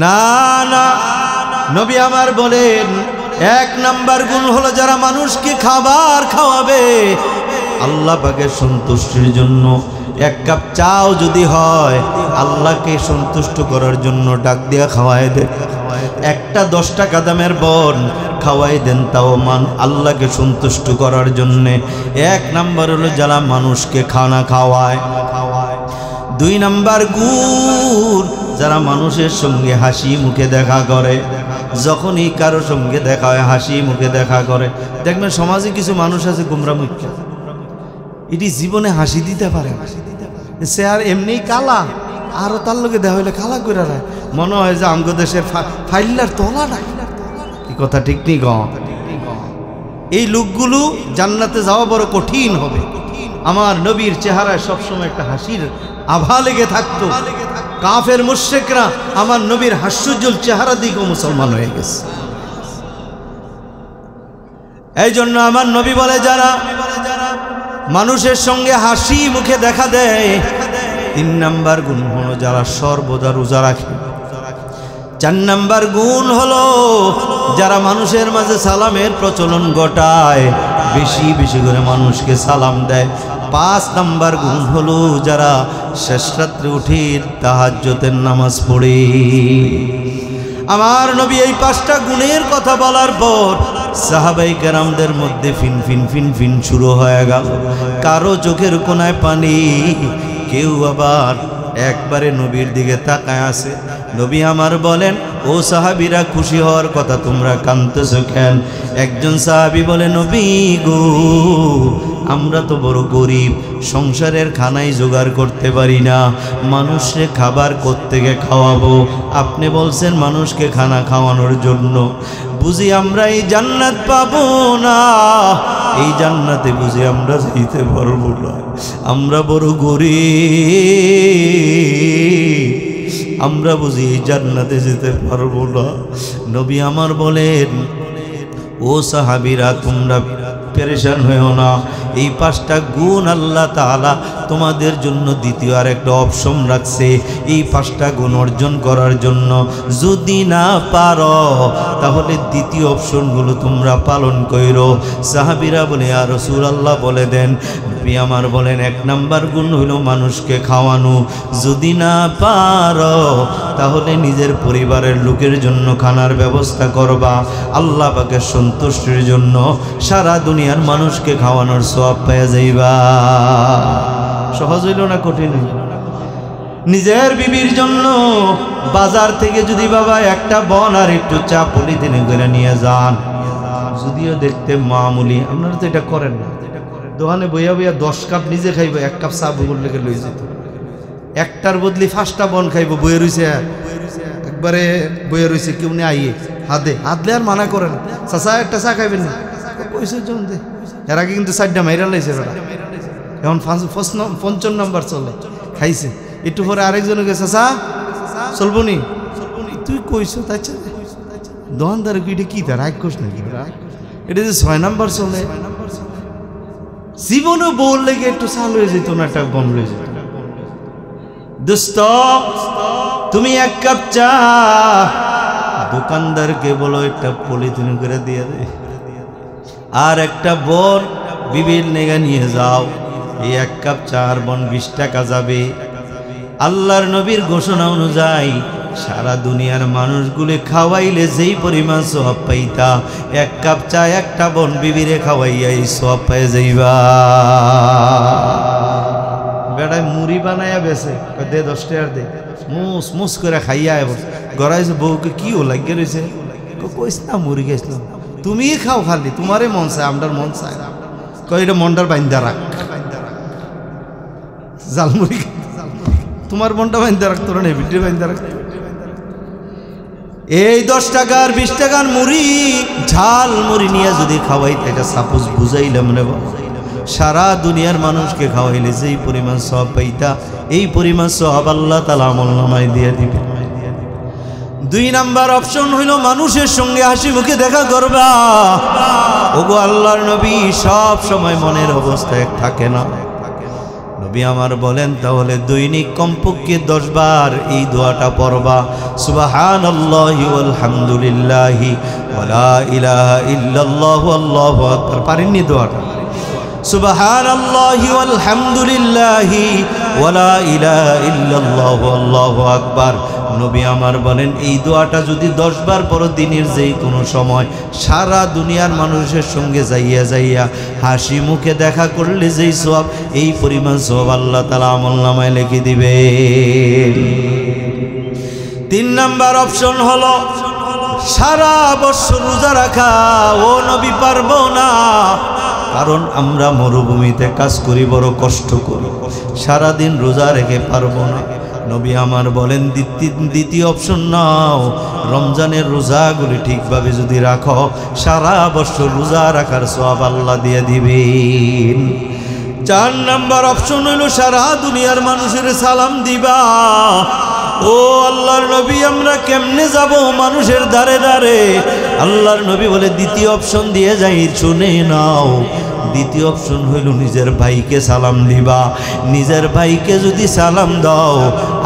না না। নবী আমার বলেন 1 নাম্বার গুণ হলো যারা মানুষকে খাবার খাওয়াবে আল্লাহ পাকের সন্তুষ্টির জন্য। 1 কাপ চাও যদি হয়, আল্লাহকে সন্তুষ্ট করার জন্য ডাক দিয়া খাওয়াই দেন। একটা 10 টাকা দামের বন খাওয়াই দেন, তাও আল্লাহকে সন্তুষ্ট করার জন্যে। 1 নাম্বার হলো যারা মানুষকে খানা খাওয়ায়। 2 নাম্বার গুণ যারা মানুষের সঙ্গে হাসি মুখে দেখা করে। যখনই কারো সঙ্গে দেখা হয় হাসি মুখে দেখা করে। দেখবেন সমাজে কিছু মানুষ আছে গুমরামুখ, এটি জীবনে হাসি দিতে পারে, সে আর এমনি কালা, আরও তার লোকে দেখা হইলে কালা করে রায়, মনে হয় যে আমগো দেশের ফাইল্লার তোলা নাই। এই কথা ঠিক নেই গ? এই লোকগুলো জান্নাতে যাওয়া বড় কঠিন হবে। আমার নবীর চেহারায় সবসময় একটা হাসির আভা লেগে থাকতো। কাফের মুশরিকরা আমার নবীর হাস্যোজ্জ্বল চেহারা দিকেও মুসলমান হয়ে গেছে। এই জন্য আমার নবী বলে, যারা মানুষের সঙ্গে হাসি মুখে দেখা দেয়। 3 নাম্বার গুণ হলো যারা সর্বদা রোজা রাখে। 4 নাম্বার গুণ হলো যারা মানুষের মাঝে সালামের প্রচলন ঘটায়, বেশি বেশি করে মানুষকে সালাম দেয়। 5 নাম্বার গুণ হলো যারা শেষ রাত্রে উঠে তাহাজ্জুদের নামাজ পড়ে। আমার নবী এই 5টা গুণের কথা বলার পর সাহাবাই কেরামদের মধ্যে ফিন ফিন ফিন ফিন শুরু হয়ে গেল। কারো চোখের কোনায় পানি, কেউ আবার একবারে নবীর দিকে তাকায় আছে। নবী আমার বলেন, ও সাহাবীরা, খুশি হওয়ার কথা, তোমরা কাঁদতেছো কেন? একজন সাহাবী বলে, নবী গো, আমরা তো বড় গরিব, সংসারের খানাই জোগাড় করতে পারি না, মানুষকে খাবার কোত্থেকে খাওয়াবো? আপনি বলছেন মানুষকে খানা খাওয়ানোর জন্য, বুঝি আমরা এই জান্নাত পাবো না? এই জান্নাতে বুঝি আমরা যেতে পারবো না? আমরা বড় গরিব, আমরা বুঝি এই জান্নাতে যেতে পারবো না। নবী আমার বলেন, ও সাহাবীরা, তোমরা পেরেশান হয়েও না। এই 5টা গুণ আল্লাহ তাআলা তোমাদের জন্য দ্বিতীয় আর একটা অপশন রাখছে। এই 5টা গুণ অর্জন করার জন্য যদি না পারো, তাহলে দ্বিতীয় অপশনগুলো তোমরা পালন করো। সাহাবীরা বলে, ইয়া রাসূলুল্লাহ বলে দেন। নবী আমার বলেন 1 নাম্বার গুণ হইল মানুষকে খাওয়ানো। যদি না পারো তাহলে নিজের পরিবারের লোকের জন্য খানার ব্যবস্থা করবা। আল্লাহ পাকের সন্তুষ্টির জন্য সারা দুনিয়ার মানুষকে খাওয়ানোর সওয়াব পেয়ে যাইবা। সহজ হইল না কঠিন হইল? নিজের বিবির জন্য বাজার থেকে যদি বাবা একটা বন আর একটু চা পলিথিনে করে নিয়ে যান, যদিও দেখতে মামুলি, আপনারা তো এটা করেন না। দোকানে বইয়া বইয়া 10 কাপ নিজে খাইব, 1 কাপ চা বগুল লেগে লই যেত। একটার বদলি 5টা বন খাইব, বইয়ে রইছে একবারে বইয়ে রইছে, কেউ নিয়ে আইয়ে হাতলে আর মানা করেন, চাচা একটা চা খাইবেন না, পয়সা জন দে। এর আগে কিন্তু 4টা মাইরা লাইছে বেটা, এখন 55 নম্বর চলে, খাইছে। একটু পরে আরেকজন গেছে, চাচা চলবো নি? তুই কইছো তাই দোকানদার এটা কি তার রাগ কোস নাকি? এটা যে 6 নম্বর চলে, জীবনে বললে একটু চাল হয়ে যেত না, একটা বন হয়ে যেত। দোস্ত, তুমি 1 কাপ চা দোকানদারকে বলো একটা পলিথিন করে দিয়ে দে, আর একটা বন বিবির নেগা নিয়ে যাও। এই 1 কাপ চা আর বন 20 টাকা যাবে। আল্লাহর নবীর ঘোষণা অনুযায়ী সারা দুনিয়ার মানুষগুলি খাওয়াইলে যেই পরিমাণ সওয়াব পাইতা, 1 কাপ চা একটা বন বিবিরে খাওয়াইয়া এই সওয়াব পেয়ে যাইবা। বেড়ায় মুড়ি বানাইয়া বেছে, দে 10 টাকার দে, মুস মুস করে খাইয়া গড়াইছে। বউকে কি ও লাগিয়ে রয়েছে, কইস না মুড়ি গেছিলাম, তুমি খাও, খালি তোমারে মন চায়, আমরার মন চায় না। কই এটা মনটার বাইন্দা রাখ, জালমুড়ি তোমার মনটা বাইন্দা রাখ, তোর নেই ভিডিও বাইন্দা রাখ। এই 10 টাকার 20 টাকার মুড়ি, ঝাল মুড়ি নিয়ে যদি খাওয়াইতে, এটা সাপোজ বুঝাইলাম রে বাবা, সারা দুনিয়ার মানুষকে খাওয়াইলে যেই পরিমাণ সওয়াব পাইতা, এই পরিমাণ সওয়াব আল্লাহ তাআলা আমলনামায় দিয়ে দিবে। 2 নাম্বার অপশন হইল মানুষের সঙ্গে হাসি মুখে দেখা করবা। ওগো আল্লাহর নবী, সব সময় মনের অবস্থা এক থাকে না। নবী আমার বলেন তাহলে দৈনিক কমপক্ষে 10 বার এই দোয়াটা পড়বা, সুবহানাল্লাহি ওয়াল হামদুলিল্লাহি ওয়ালা ইলাহা ইল্লাল্লাহু আল্লাহু আকবার। পারেননি দোয়াটা? সুবহানাল্লাহি ওয়াল হামদুলিল্লাহি ওয়ালা ইলাহা ইল্লাল্লাহু আল্লাহু আকবার। নবী আমার বলেন এই দোয়াটা যদি 10 বার পড়ো, দিনের যেই কোনো সময় সারা দুনিয়ার মানুষের সঙ্গে যাইয়া যাইয়া হাসি মুখে দেখা করলে যেই সওয়াব, এই পরিমাণ সওয়াব আল্লাহ তাআলা আমলনামায় লিখে দিবে। 3 নাম্বার অপশন হলো সারা বছর রোজা রাখা। ও নবী পারবো না, কারণ আমরা মরুভূমিতে কাজ করি, বড় কষ্ট করি, সারাদিন রোজা রেখে পারবো না। নবী আমার বলেন দ্বিতীয় অপশন নাও, রমজানের রোজাগুলি ঠিকভাবে যদি রাখো, সারা বছর রোজা রাখার সওয়াব আল্লাহ দিয়ে দিবেন। 4 নাম্বার অপশন হইল সারা দুনিয়ার মানুষের সালাম দিবা। ও আল্লাহর নবী, আমরা কেমনে যাব মানুষের দ্বারে দ্বারে? আল্লাহর নবী বলে দ্বিতীয় অপশন দিয়ে যাই, শুনে নাও। দ্বিতীয় অপশন হইল নিজের ভাইকে সালাম দিবা। নিজের ভাইকে যদি সালাম দাও,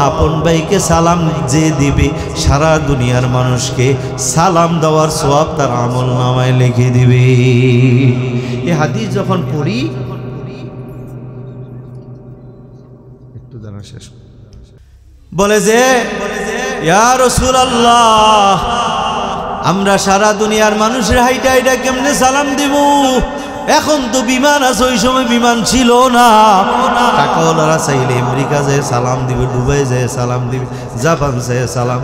আপন ভাইকে সালাম যে দিবে, সারা দুনিয়ার মানুষকে সালাম দেওয়ার সওয়াব তার আমলনামায় লিখে দিবে। এই হাদিস যখন পড়ি, একটু দাঁড়া, শেষ বলে যে ইয়া রাসূলুল্লাহ, আমরা সারা দুনিয়ার মানুষের হাইটা হাইটা কেমনে সালাম দিব? এখন তো বিমান আছে, ওই সময় বিমান ছিল না। টাকাওয়ালারা চাইলে আমেরিকা যায় সালাম দিবে, দুবাই যায় সালাম দিবে, জাপান যায় সালাম।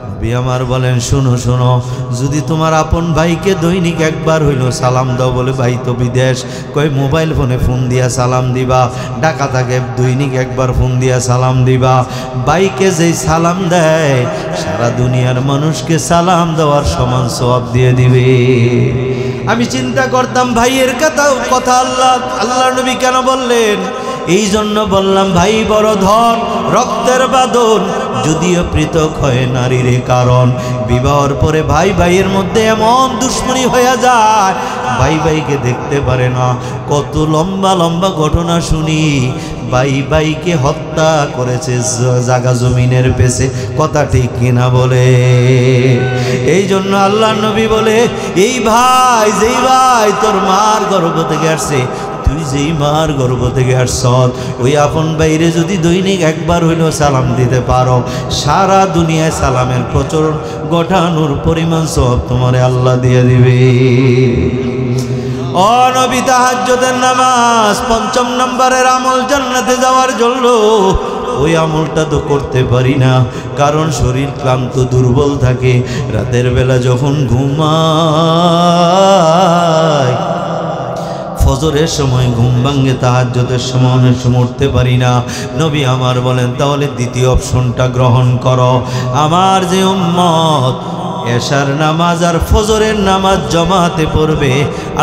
নবী আমার বলেন শোনো শোনো, যদি তোমার আপন ভাইকে দৈনিক 1 বার হইল সালাম দাও, বলে ভাই তো বিদেশ, কই মোবাইল ফোনে ফোন দিয়া সালাম দিবা, ঢাকা থেকে দৈনিক 1 বার ফোন দিয়া সালাম দিবা। ভাইকে যেই সালাম দেয়, সারা দুনিয়ার মানুষকে সালাম দেওয়ার সমান সওয়াব দিয়ে দিবে। আমি চিন্তা করতাম ভাইয়ের কথা আল্লাহ নবী কেন বললেন? এই জন্য বললাম, ভাই বড় ধন, রক্তের বাঁধন, যদিও পৃথক হয় নারীর কারণ। বিবাহর পরে ভাই ভাইয়ের মধ্যে এমন দুশ্মনী হয়ে যায়, ভাই ভাইকে দেখতে পারে না। কত লম্বা লম্বা ঘটনা শুনি, ভাই ভাইকে হত্যা করেছে জাগা জমিনের পেছে, কথা ঠিক কিনা বলে? এই জন্য আল্লাহ নবী বলে, এই ভাই যেই ভাই তোর মার গর্ভ থেকে আসছে, তুই যেই মার গর্ভ থেকে আসছ ওই আপন বাইরে যদি দৈনিক একবার হইলেও সালাম দিতে পারো, সারা দুনিয়ায় সালামের প্রচলন গঠানোর পরিমাণ সওয়াব তোমারে আল্লাহ দিয়ে দিবে। ও নবী, তাহাজ্জুদের নামাজ ৫ম নম্বরের আমল জান্নাতে যাওয়ার জন্য। ওই আমলটা তো করতে পারি না, কারণ শরীর ক্লান্ত দুর্বল থাকে। রাতের বেলা যখন ঘুমাই, ফজরের সময় ঘুম ভাঙ্গে, তাহাজ্জুদের সময় অনেক সময় উঠতে পারি না। নবী আমার বলেন, তাহলে দ্বিতীয় অপশনটা গ্রহণ করো। আমার যে উম্মত এশার নামাজ আর ফজরের নামাজ জমাতে পড়বে,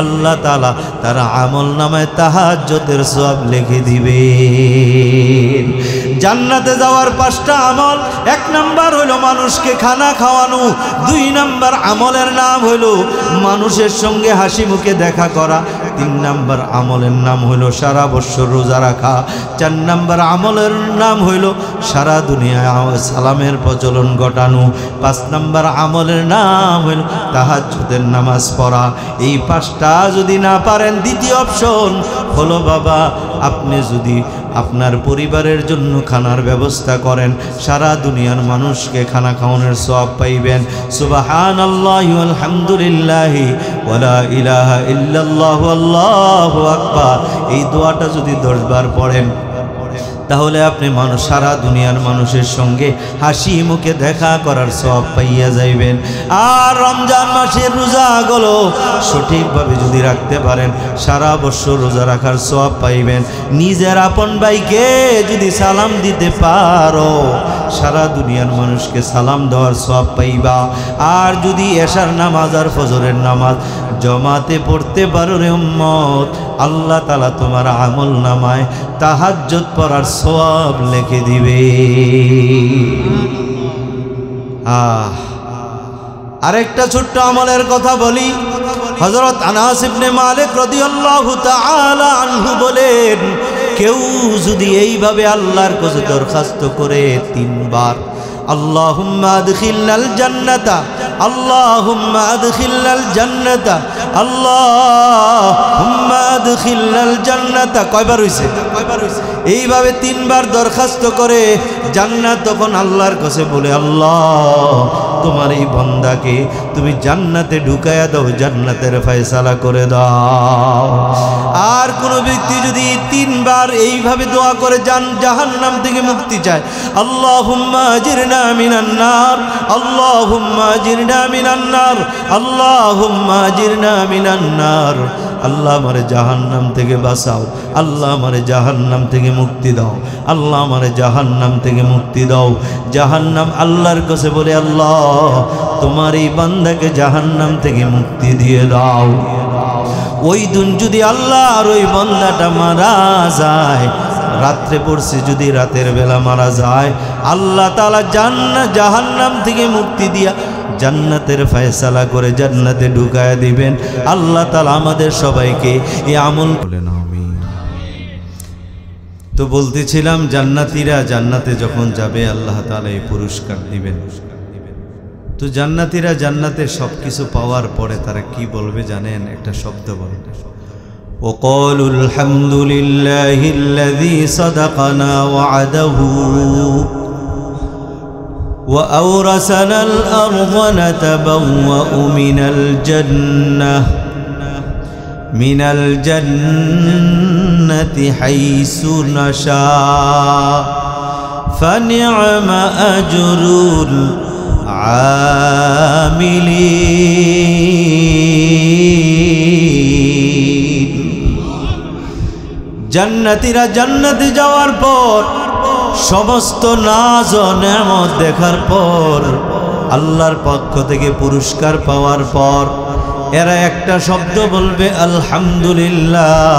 আল্লাহ তাআলা তার আমল নামায় তাহাজ্জুদের সওয়াব লিখে দিবে। জান্নাতে যাওয়ার 5টা আমল। 1 নাম্বার হলো মানুষকে খানা খাওয়ানো। 2 নাম্বার আমলের নাম হলো মানুষের সঙ্গে হাসি মুখে দেখা করা। 3 নাম্বার আমলের নাম হলো সারা বছর রোজা রাখা। 4 নাম্বার আমলের নাম হলো সারা দুনিয়ায় সালামের প্রচলন ঘটানো। 5 নাম্বার আমলের নাম হলো তাহাজ্জুদের নামাজ পড়া। এই 5টা যদি না পারেন, দ্বিতীয় অপশন হলো বাবা, আপনি যদি আপনার পরিবারের জন্য খানার ব্যবস্থা করেন, সারা দুনিয়ার মানুষকে খানা খাওয়ানোর সওয়াব পাইবেন। সুবহানাল্লাহি ওয়াল হামদুলিল্লাহি ওয়ালা ইলাহা ইল্লাল্লাহু আল্লাহু আকবার, এই দোয়াটা যদি 10 বার পড়েন, তাহলে আপনি সারা দুনিয়ার মানুষের সঙ্গে হাসি মুখে দেখা করার সওয়াব পাইয়া যাইবেন। আর রমজান মাসের রোজাগুলো সঠিকভাবে যদি রাখতে পারেন, সারা বছর রোজা রাখার সওয়াব পাইবেন। নিজের আপন ভাইকে যদি সালাম দিতে পারো, সারা দুনিয়ার মানুষকে সালাম দেওয়ার সওয়াব পাইবা। আর যদি এশার নামাজ আর ফজরের নামাজ জমাতে পড়তে পারো রে উম্মত, আল্লাহ তাআলা তোমার আমল নামায় তাহাজ্জুদ পড়ার সওয়াব লিখে দিবে। আরেকটা ছোট্ট আমলের কথা বলি। হযরত আনাস ইবনে মালিক রাদিয়াল্লাহু তাআলা আনহু বলেন, কেউ যদি এইভাবে আল্লাহর কাছে দরখাস্ত করে 3 বার, আল্লাহুম্মা আদখিলনাল জান্নাতা, আল্লাহুম্মা আদখিলনাল জান্নাতা, আল্লাহুম্মা আদখিলনাল জান্নাতা, কয়বার হইছে? এইভাবে 3 বার দরখাস্ত করে জান্নাত, তখন আল্লাহর কাছে বলে, আল্লাহ তোমার এই বান্দাকে তুমি জান্নাতে ঢুকায়া দাও, জান্নাতের ফয়সালা করে দাও। আর কোন ব্যক্তি যদি 3 বার এইভাবে দোয়া করে জাহান্নাম থেকে মুক্তি চায়, আল্লাহুম্মা আজিরনা মিনান নার, আল্লাহুম্মা আজিরনা মিনান নার, আল্লাহুম্মা আজিরনা মিনান নার, আল্লাহ আমারে জাহান্নাম থেকে বাঁচাও, আল্লাহ আমারে জাহান্নাম থেকে মুক্তি দাও, আল্লাহ আমারে জাহান্নাম থেকে মুক্তি দাও। জাহান্নাম আল্লাহর কাছে বলে, আল্লাহ তোমার এই বান্দাকে জাহান্নাম থেকে মুক্তি দিয়ে দাও। ওই দিন যদি আল্লাহ আর ওই বান্দাটা মারা যায়, রাত্রে পড়ছে যদি রাতের বেলা মারা যায়, আল্লাহ তাআলা জাহান্নাম থেকে মুক্তি দিয়া জান্নাতের ফয়সালা করে জান্নাতে ঢুকায় দিবেন। আল্লাহ তাআলা আমাদের সবাইকে এই আমল বলেন আমিন। তো বলতেছিলাম, জান্নাতীরা জান্নাতে যখন যাবে আল্লাহ তাআলা এই পুরস্কার দিবেন। তো জান্নাতীরা জান্নাতে সবকিছু পাওয়ার পরে তারা কি বলবে জানেন? একটা শব্দ বলেন, وقالوا الحمد لله الذي صدقنا وعده وأورثنا الأرض نتبوأ من الجنة حيث نشاء فنعم أجر العاملين। জান্নাতীরা জান্নাতে যাওয়ার পর সমস্ত নাজ ও নেয়ামত দেখার পর, আল্লাহর পক্ষ থেকে পুরস্কার পাওয়ার পর এরা একটা শব্দ বলবে, আলহামদুলিল্লাহ।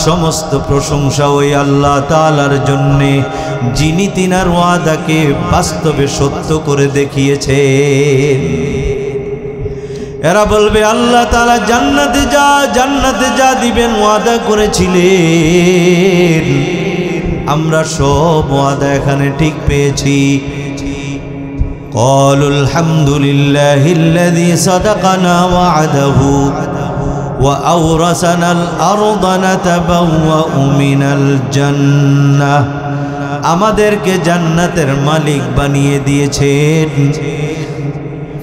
সমস্ত প্রশংসা ওই আল্লাহ তাআলার জন্যে, যিনি তিনার ওয়াদাকে বাস্তবে সত্য করে দেখিয়েছেন। এরা বলবে, আল্লাহ তাআলা জান্নাতে যা দিবেন ওয়াদা করেছিলেন, আমরা সব ওয়াদা এখানে ঠিক পেয়েছি। قالوا الحمد لله الذي صدقنا وعده وأورثنا الأرض نتبوأ من الجنة আমাদেরকে জান্নাতের মালিক বানিয়ে দিয়েছেন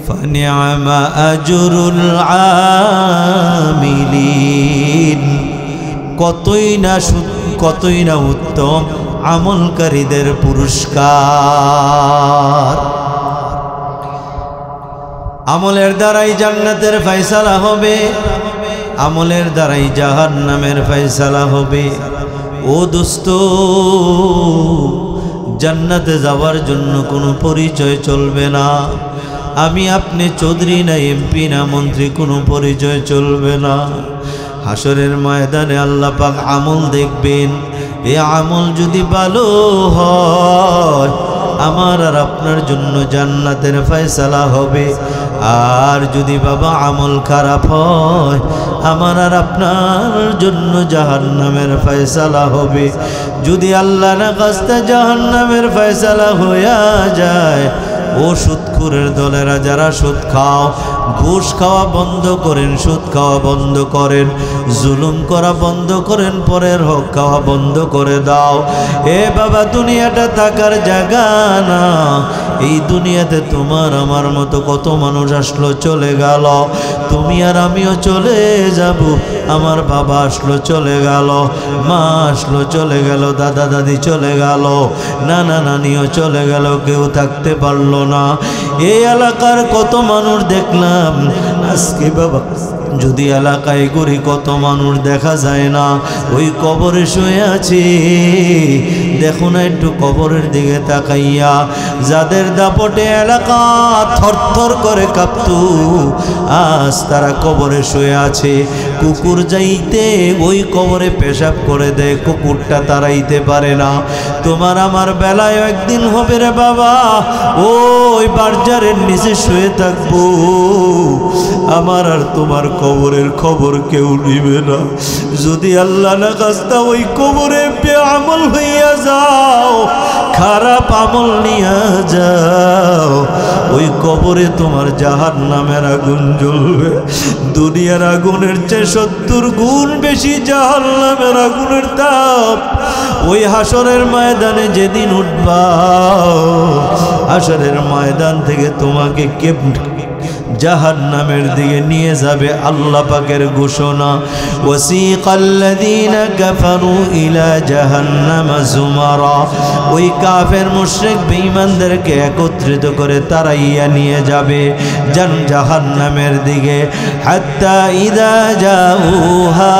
فنعم أجر العاملين কতই না উত্তম আমলকারীদের পুরস্কার আমলের দ্বারাই জান্নাতের ফয়সালা হবে আমলের দ্বারাই জাহান্নামের ফয়সালা হবে ও দোস্ত জান্নাতে যাওয়ার জন্য কোনো পরিচয় চলবে না আমি আপনি চৌধুরী না এমপি না মন্ত্রী কোনো পরিচয় চলবে না হাসরের ময়দানে আল্লাহ পাক আমল দেখবেন এই আমল যদি ভালো হয় আমার আর আপনার জন্য জান্নাতের ফয়সালা হবে আর যদি বাবা আমল খারাপ হয় আমার আর আপনার জন্য জাহান্নামের ফয়সালা হবে যদি আল্লাহ না কাস্তে জাহান্নামের ফয়সালা হয়ে যায় ও সুদখোরের দলেরা যারা সুদ খাও ঘুষ খাওয়া বন্ধ করেন সুদ খাওয়া বন্ধ করেন জুলুম করা বন্ধ করেন পরের হক খাওয়া বন্ধ করে দাও এ বাবা দুনিয়াটা থাকার জায়গা না এই দুনিয়াতে তোমার আমার মতো কত মানুষ আসলো চলে গেল তুমি আর আমিও চলে যাব আমার বাবা আসলো চলে গেল মা আসলো চলে গেল দাদা দাদি চলে গেল নানা নানিও চলে গেল কেউ থাকতে পারলো না এই এলাকার কত মানুষ দেখলাম আজকে বাবা যদি এলাকায় ঘুরি কত মানুষ দেখা যায় না ওই কবরে শুয়ে আছে দেখো না একটু কবরের দিকে তাকাইয়া যাদের দাপটে এলাকা থরথর করে কাঁপতো আজ তারা কবরে শুয়ে আছে কুকুর যাইতে ওই কবরে পেশাব করে দেয় কুকুরটা তাড়াইতে পারে না তোমার আমার বেলায় একদিন হবে রে বাবা ওই বার্জারের নিচে শুয়ে থাকবো আমার আর তোমার কবরের খবর কেউ নিবে না যদি আল্লাহ না কাস্তা ওই কবরে বেআমল হইয়া যাও খারাপ আমল নিয়ে যাও ওই কবরে তোমার জাহান্নামের আগুন জ্বলবে দুনিয়ার আগুনের চেয়ে 70 গুণ বেশি জাহান্নামের আগুনের তাপ ওই হাসরের ময়দানে যেদিন উঠবা হাসরের ময়দান থেকে তোমাকে কে জাহান্নামের দিকে নিয়ে যাবে আল্লাহ পাকের ঘোষণা ওয়াসিকাল্লাযীনা কাফারু ইলা জাহান্নামা যুমারা ওই কাফের মুশরিক বেঈমানদেরকে একত্রিত করে তারাইয়া নিয়ে যাবে জাহান্নামের দিকে হাত্তা ইযা জাউহা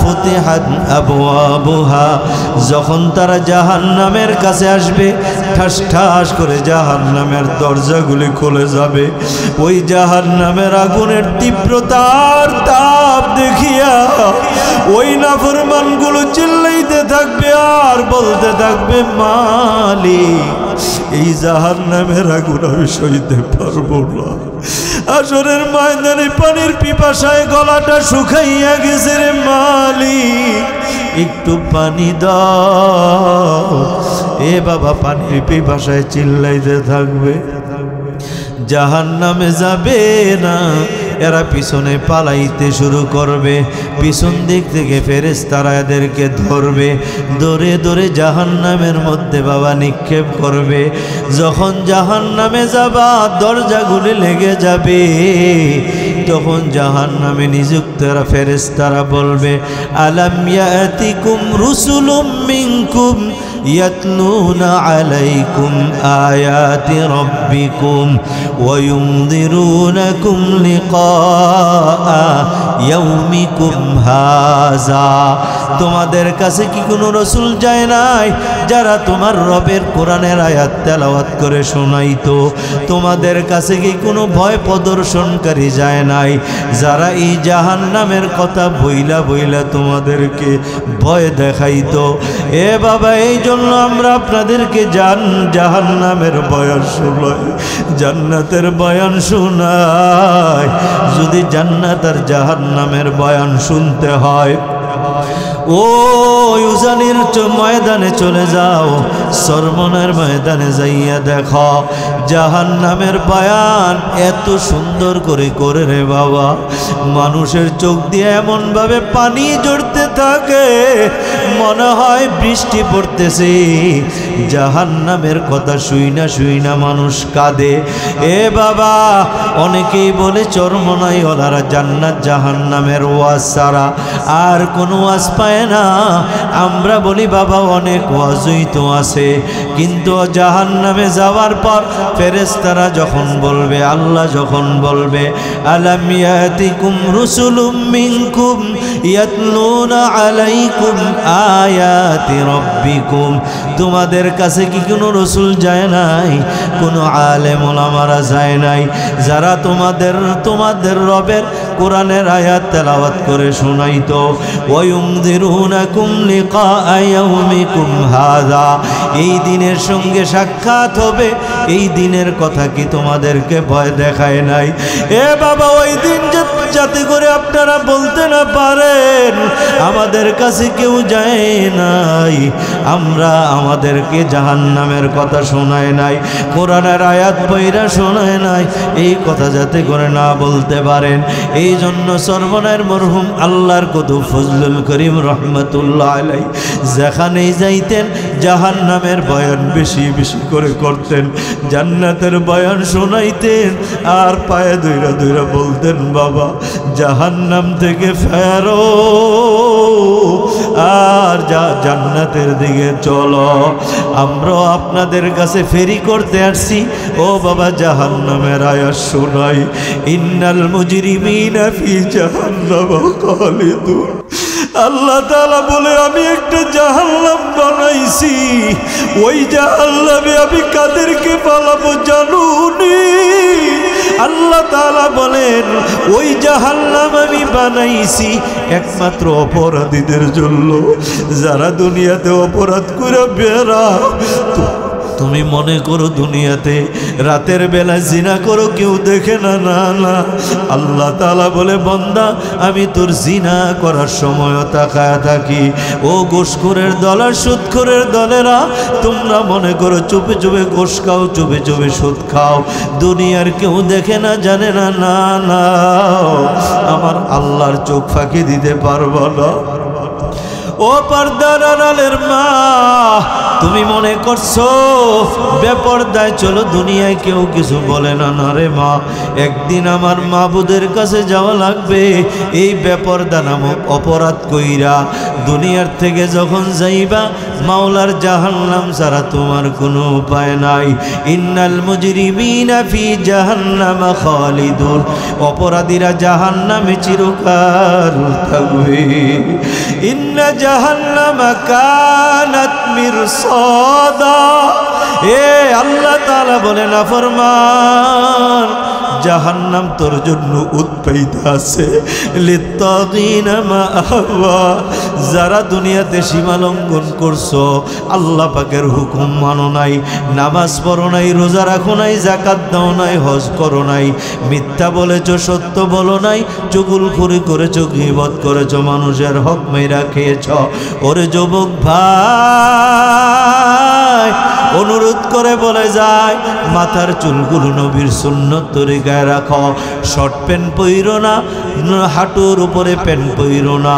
ফুতিহাত আবওয়াবুহা যখন তারা জাহান্নামের কাছে আসবে ঠাস ঠাস করে জাহান্নামের দরজাগুলি খুলে যাবে ওই জাহান্নামের আগুনের তীব্রতার তাপ দেখিয়া ওই নাফরমানগুলো চিল্লাইতে থাকবে আর বলতে থাকবে মালিক এই জাহান্নামের আগুন আমি সইতে পারবো না আসরের ময়দানে পানির পিপাসায় গলাটা শুকাইয়া গেছে রে মালিক একটু পানি দাও এ বাবা পানির পিপাসায় চিল্লাইতে থাকবে জাহান্নামে যাবে না এরা পিছনে পালাইতে শুরু করবে পিছন দিক থেকে ফেরেশতারা এদেরকে ধরবে ধরে ধরে জাহান্নামের মধ্যে বাবা নিক্ষেপ করবে যখন জাহান্নামে যাবা দরজাগুলি লেগে যাবে তখন জাহান্নামে নিযুক্ত ফেরেশতারা বলবে আলাম ইয়াতিকুম রুসুলুম মিনকুম ইয়াতলুনা আলাইকুম আয়াতি রাব্বিকুম ওয়া ইউনযিরুনাকুম লিকা ইয়াউমিকুম হাযা তোমাদের কাছে কি কোনো রাসূল যায় নাই যারা তোমার রবের কোরআনের আয়াত তেলাওয়াত করে শোনাইতো তোমাদের কাছে কি কোনো ভয় প্রদর্শনকারী যায় নাই যারা এই জাহান্নামের কথা বইলা বইলা তোমাদেরকে ভয় দেখাইতো এ বাবা এই জন্য আমরা আপনাদেরকে জাহান্নামের বয়ান শোনাই জান্নাতের বয়ান শোনাই যদি জান্নাত আর জাহান্নামের বয়ান শুনতে হয় ও উজানির ময়দানে চলে যাও, সরমনের ময়দানে যাইয়া দেখো জাহান্নামের বয়ান এত সুন্দর করে করে রে বাবা, মানুষের চোখ দিয়ে এমন ভাবে পানি ঝরতে থাকে মনে হয় বৃষ্টি পড়তেছে। জাহান্নামের কথা শুইনা শুইনা মানুষ কাঁদে। এ বাবা, অনেকেই বলে চরমনাই ওলারা জান্নাত জাহান্নামের ওয়াজ ছাড়া আর কোনো ওয়াজ পায় না। আমরা বলি বাবা অনেক ওয়াজই তো আছে, কিন্তু জাহান্নামে যাওয়ার পর ফেরেশতারা যখন বলবে, আল্লাহ যখন বলবে আলাম ইয়াতিকুম রুসুলুম মিনকুম ইয়াতলুনা আলাইকুম আয়াতি রাব্বিকুম, তোমাদের কাছে কি কোনো রসুল যায় নাই, কোনো আলেম ওলামারা যায় নাই যারা তোমাদের রবের কোরআনের আয়াত তেলাওয়াত করে শোনাইতো। ওয়ায়ুনযিরুনাকুম লিকা ইয়াউমিকুম হাযা, এই দিনের সঙ্গে সাক্ষাৎ হবে, এই দিনের কথা কি তোমাদেরকে ভয় দেখায় নাই? এ বাবা, ওই দিন যাতে করে আপনারা বলতে না পারেন আমাদের কাছে কেউ যায় নাই, আমাদেরকে জাহান্নামের কথা শোনায় নাই, কোরআনের আয়াত পয়রা শোনায় নাই, এই কথা যাতে করে না বলতে পারেন, এই জন্য সর্বনায়ের মরহুম আল্লাহর কত ফজলুল করিম রহমতুল্লাহ আলাইহি যেখানেই যাইতেন জাহান্নামের বয়ান বেশি বেশি করে করতেন, জান্নাতের বয়ান শোনাইতেন, আর পায়ে ধইরা ধইরা বলতেন বাবা জাহান্নাম থেকে ফেরো আর জান্নাতের দিকে চলো। আমরাও আপনাদের কাছে ফেরি করতে আসছি, ও বাবা জাহান্নামের আয়াত শোনাই। ইন্নাল মুজরিমিনা ফি জাহান্নাম খালিদুন, আল্লাহ তাআলা বলে আমি একটা জাহান্নাম বানাইছি, ওই জাহান্নামে আমি কাদেরকে পালাবো জানুনি? আল্লাহ তাআলা বলেন ওই জাহান্নাম আমি বানাইছি একমাত্র অপরাধীদের জন্য, যারা দুনিয়াতে অপরাধ করে বেড়ায়। তুমি মনে করো দুনিয়াতে রাতের বেলা জিনা করো কেউ দেখে না, না না, আল্লাহ তাআলা বলে বান্দা আমি তোর জিনা করার সময় তাকায় থাকি। ও ঘুষখোরের দল আর সুদখোরের দলেরা, তোমরা মনে করো চুপে চুপে ঘুষ খাও, চুপে চুপে সুদ খাও, দুনিয়ার কেউ দেখে না জানে না, না না, আমার আল্লাহর চোখ ফাঁকি দিতে পারবো না। ও পর্দার আড়ালের মা, তুমি মনে করছো বেপরদায় চলো দুনিয়ায় কেউ কিছু বলে না, না রে মা, একদিন আমার মাবুদের কাছে যাওয়া লাগবে এই বেপরদা নামক অপরাধ কইরা। দুনিয়ার থেকে যখন যাইবা মাওলার জাহান্নাম ছাড়া তোমার কোনো উপায় নাই। ইন্নাল মুজরিমিনা ফি জাহান্নাম খালিদুন, অপরাধীরা জাহান্নামে চিরকাল থাকবে। ইন্না জাহান্নামা কানাত মিরসাদা, এ আল্লাহ তাআলা বলে না ফরমান জাহান্নাম তোর জন্য উৎপাইত আছে, লিত্তাগিনা মাআওয়া, যারা দুনিয়াতে সীমা লঙ্ঘন করছো, আল্লাহ পাকের হুকুম মানো নাই, নামাজ পড়ো নাই, রোজা রাখো নাই, যাকাত দাও নাই, হজ করো নাই, মিথ্যা বলেছো, সত্য বলো নাই, চুগলখড়ি করেছো, গীবত করেছো, মানুষের হক মেরা খেয়েছো। ওরে যুবক ভাই, অনুরোধ করে বলে যায় মাথার চুলগুলো নবীর সুন্নত তরিকায় রাখো, শর্ট প্যান্ট পইরো না, হাঁটুর উপরে প্যান্ট পইরো না,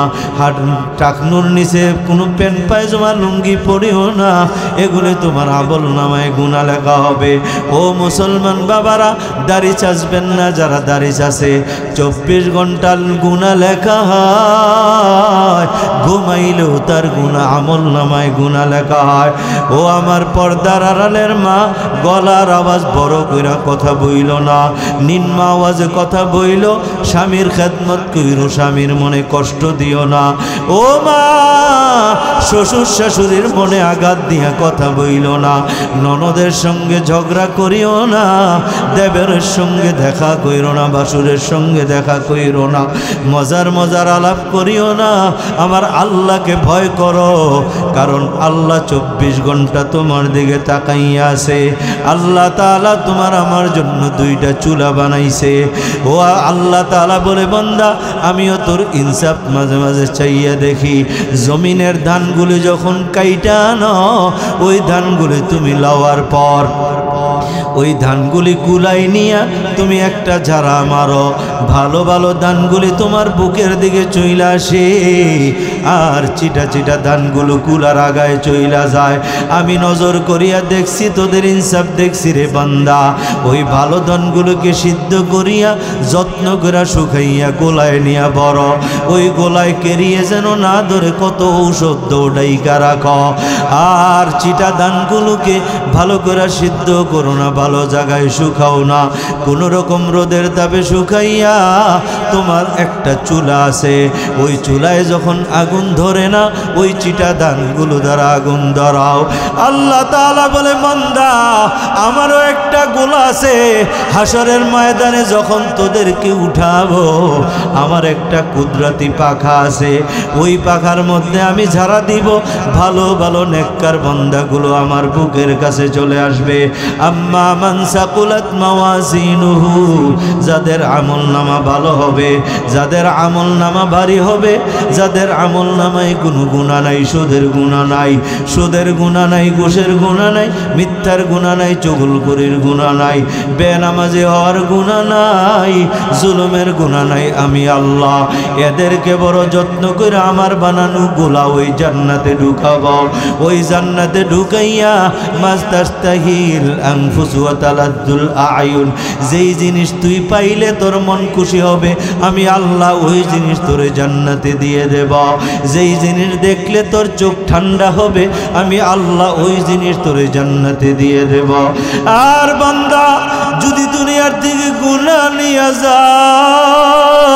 টাকনুর নিচে কোনো প্যান্ট পায়জামা লুঙ্গি পরিও না, এগুলো তোমার আমল নামায় গুনাহ লেখা হবে। ও মুসলমান বাবারা, দাড়ি চাষবেন না, যারা দাড়ি চাষে 24 ঘন্টা গুনাহ লেখা হয়, ঘুমাইলেও তার গুনাহ আমল নামায় গুনাহ লেখা হয়। ও আমার পর্দার আড়ালের মা, গলার আওয়াজ বড় কইরা কথা বইল না, নিম্ন আওয়াজে কথা বইল, স্বামীর খেদমত কইরো, স্বামীর মনে কষ্ট দিও না। ও মা, শ্বশুর শাশুড়ির মনে আঘাত দিয়া কথা বইল না, ননদের সঙ্গে ঝগড়া করিও না, দেবরের সঙ্গে দেখা কইরো না, বাসুরের সঙ্গে দেখা কইরো না, মজার মজার আলাপ করিও না। আমার আল্লাহকে ভয় করো, কারণ আল্লাহ 24 ঘন্টা তোমার দিকে তাকাইয়া আছে। আল্লাহ তাআলা তোমার আমার জন্য দুইটা চুলা বানাইছে। ও আল্লাহ তাআলা বলে, বান্দা আমিও তোর ইনসাফ মাঝে মাঝে চাইয়া দেখি। জমিনের ধানগুলি যখন কাইটা আনো, ওই ধানগুলি তুমি লাওয়ার পর ওই ধানগুলি কুলাই নিয়া তুমি একটা ঝাড়া মারো, ভালো ভালো ধানগুলি তোমার বুকের দিকে চইলা আসে, আর চিটা চিটা ধানগুলো কুলার আগায় চইলা যায়। আমি নজর করিয়া দেখছি, তোদের ইনসাফ দেখছি রে বান্দা। ওই ভালো ধানগুলোকে সিদ্ধ করিয়া যত্ন করে শুকাইয়া গোলায় নিয়া বড়, ওই গোলায় কেরিয়ে যেন না ধরে কত ঔষধ দৌড়াইকা রাখ। আর চিটা ধানগুলোকে ভালো করে সিদ্ধ করো না, ভালো জায়গায় শুকাও না, কোনো রকম রোদের তাপে শুকাইয়া তোমার একটা চুলা আছে, ওই চুলায় যখন আগুন ধরে না, ওই চিটা ধানগুলো দ্বারা আগুন ধরাও। আল্লাহ তাআলা বলে, বান্দা আমারও একটা গোলা আছে, হাসরের ময়দানে যখন তোদেরকে উঠাবো, আমার একটা কুদরতি পাখা আছে, ওই পাখার মধ্যে আমি ঝাড়া দিব, ভালো ভালো নেককার বান্দাগুলো আমার বুকের কাছে চলে আসবে। আম্মা মান সাকুলাত মাওয়াজিনুহু, যাদের আমলনামা ভালো হবে, যাদের আমলনামা ভারী হবে, যাদের আমলনামায় কোনো গুনাহ নাই, সুদের গুনাহ নাই, সুদের গুনাহ নাই, ঘুষের গুনাহ নাই, মিথ্যার গুনাহ নাই, চুগলখড়ির গুনাহ নাই, বেনামাজি হওয়ার গুনাহ নাই, জুলুমের গুনাহ নাই, আমি আল্লাহ এদেরকে বড় যত্ন করে আমার বানানো গোলা ওই জান্নাতে ঢুকাবো। ওই জান্নাতে ঢুকাইয়া মাস্তাস্তাহিল আনফুস ওয়া তালাদ্দুল আয়ুন, যেই জিনিস তুই পাইলে তোর মন খুশি হবে, আমি আল্লাহ ওই জিনিস তোরে জান্নাতে দিয়ে দেব। যেই জিনিস দেখলে তোর চোখ ঠান্ডা হবে, আমি আল্লাহ ওই জিনিস তোরে জান্নাতে দিয়ে দেব। আর বান্দা যদি দুনিয়ার দিকে গুনাহ নিয়ে যাও,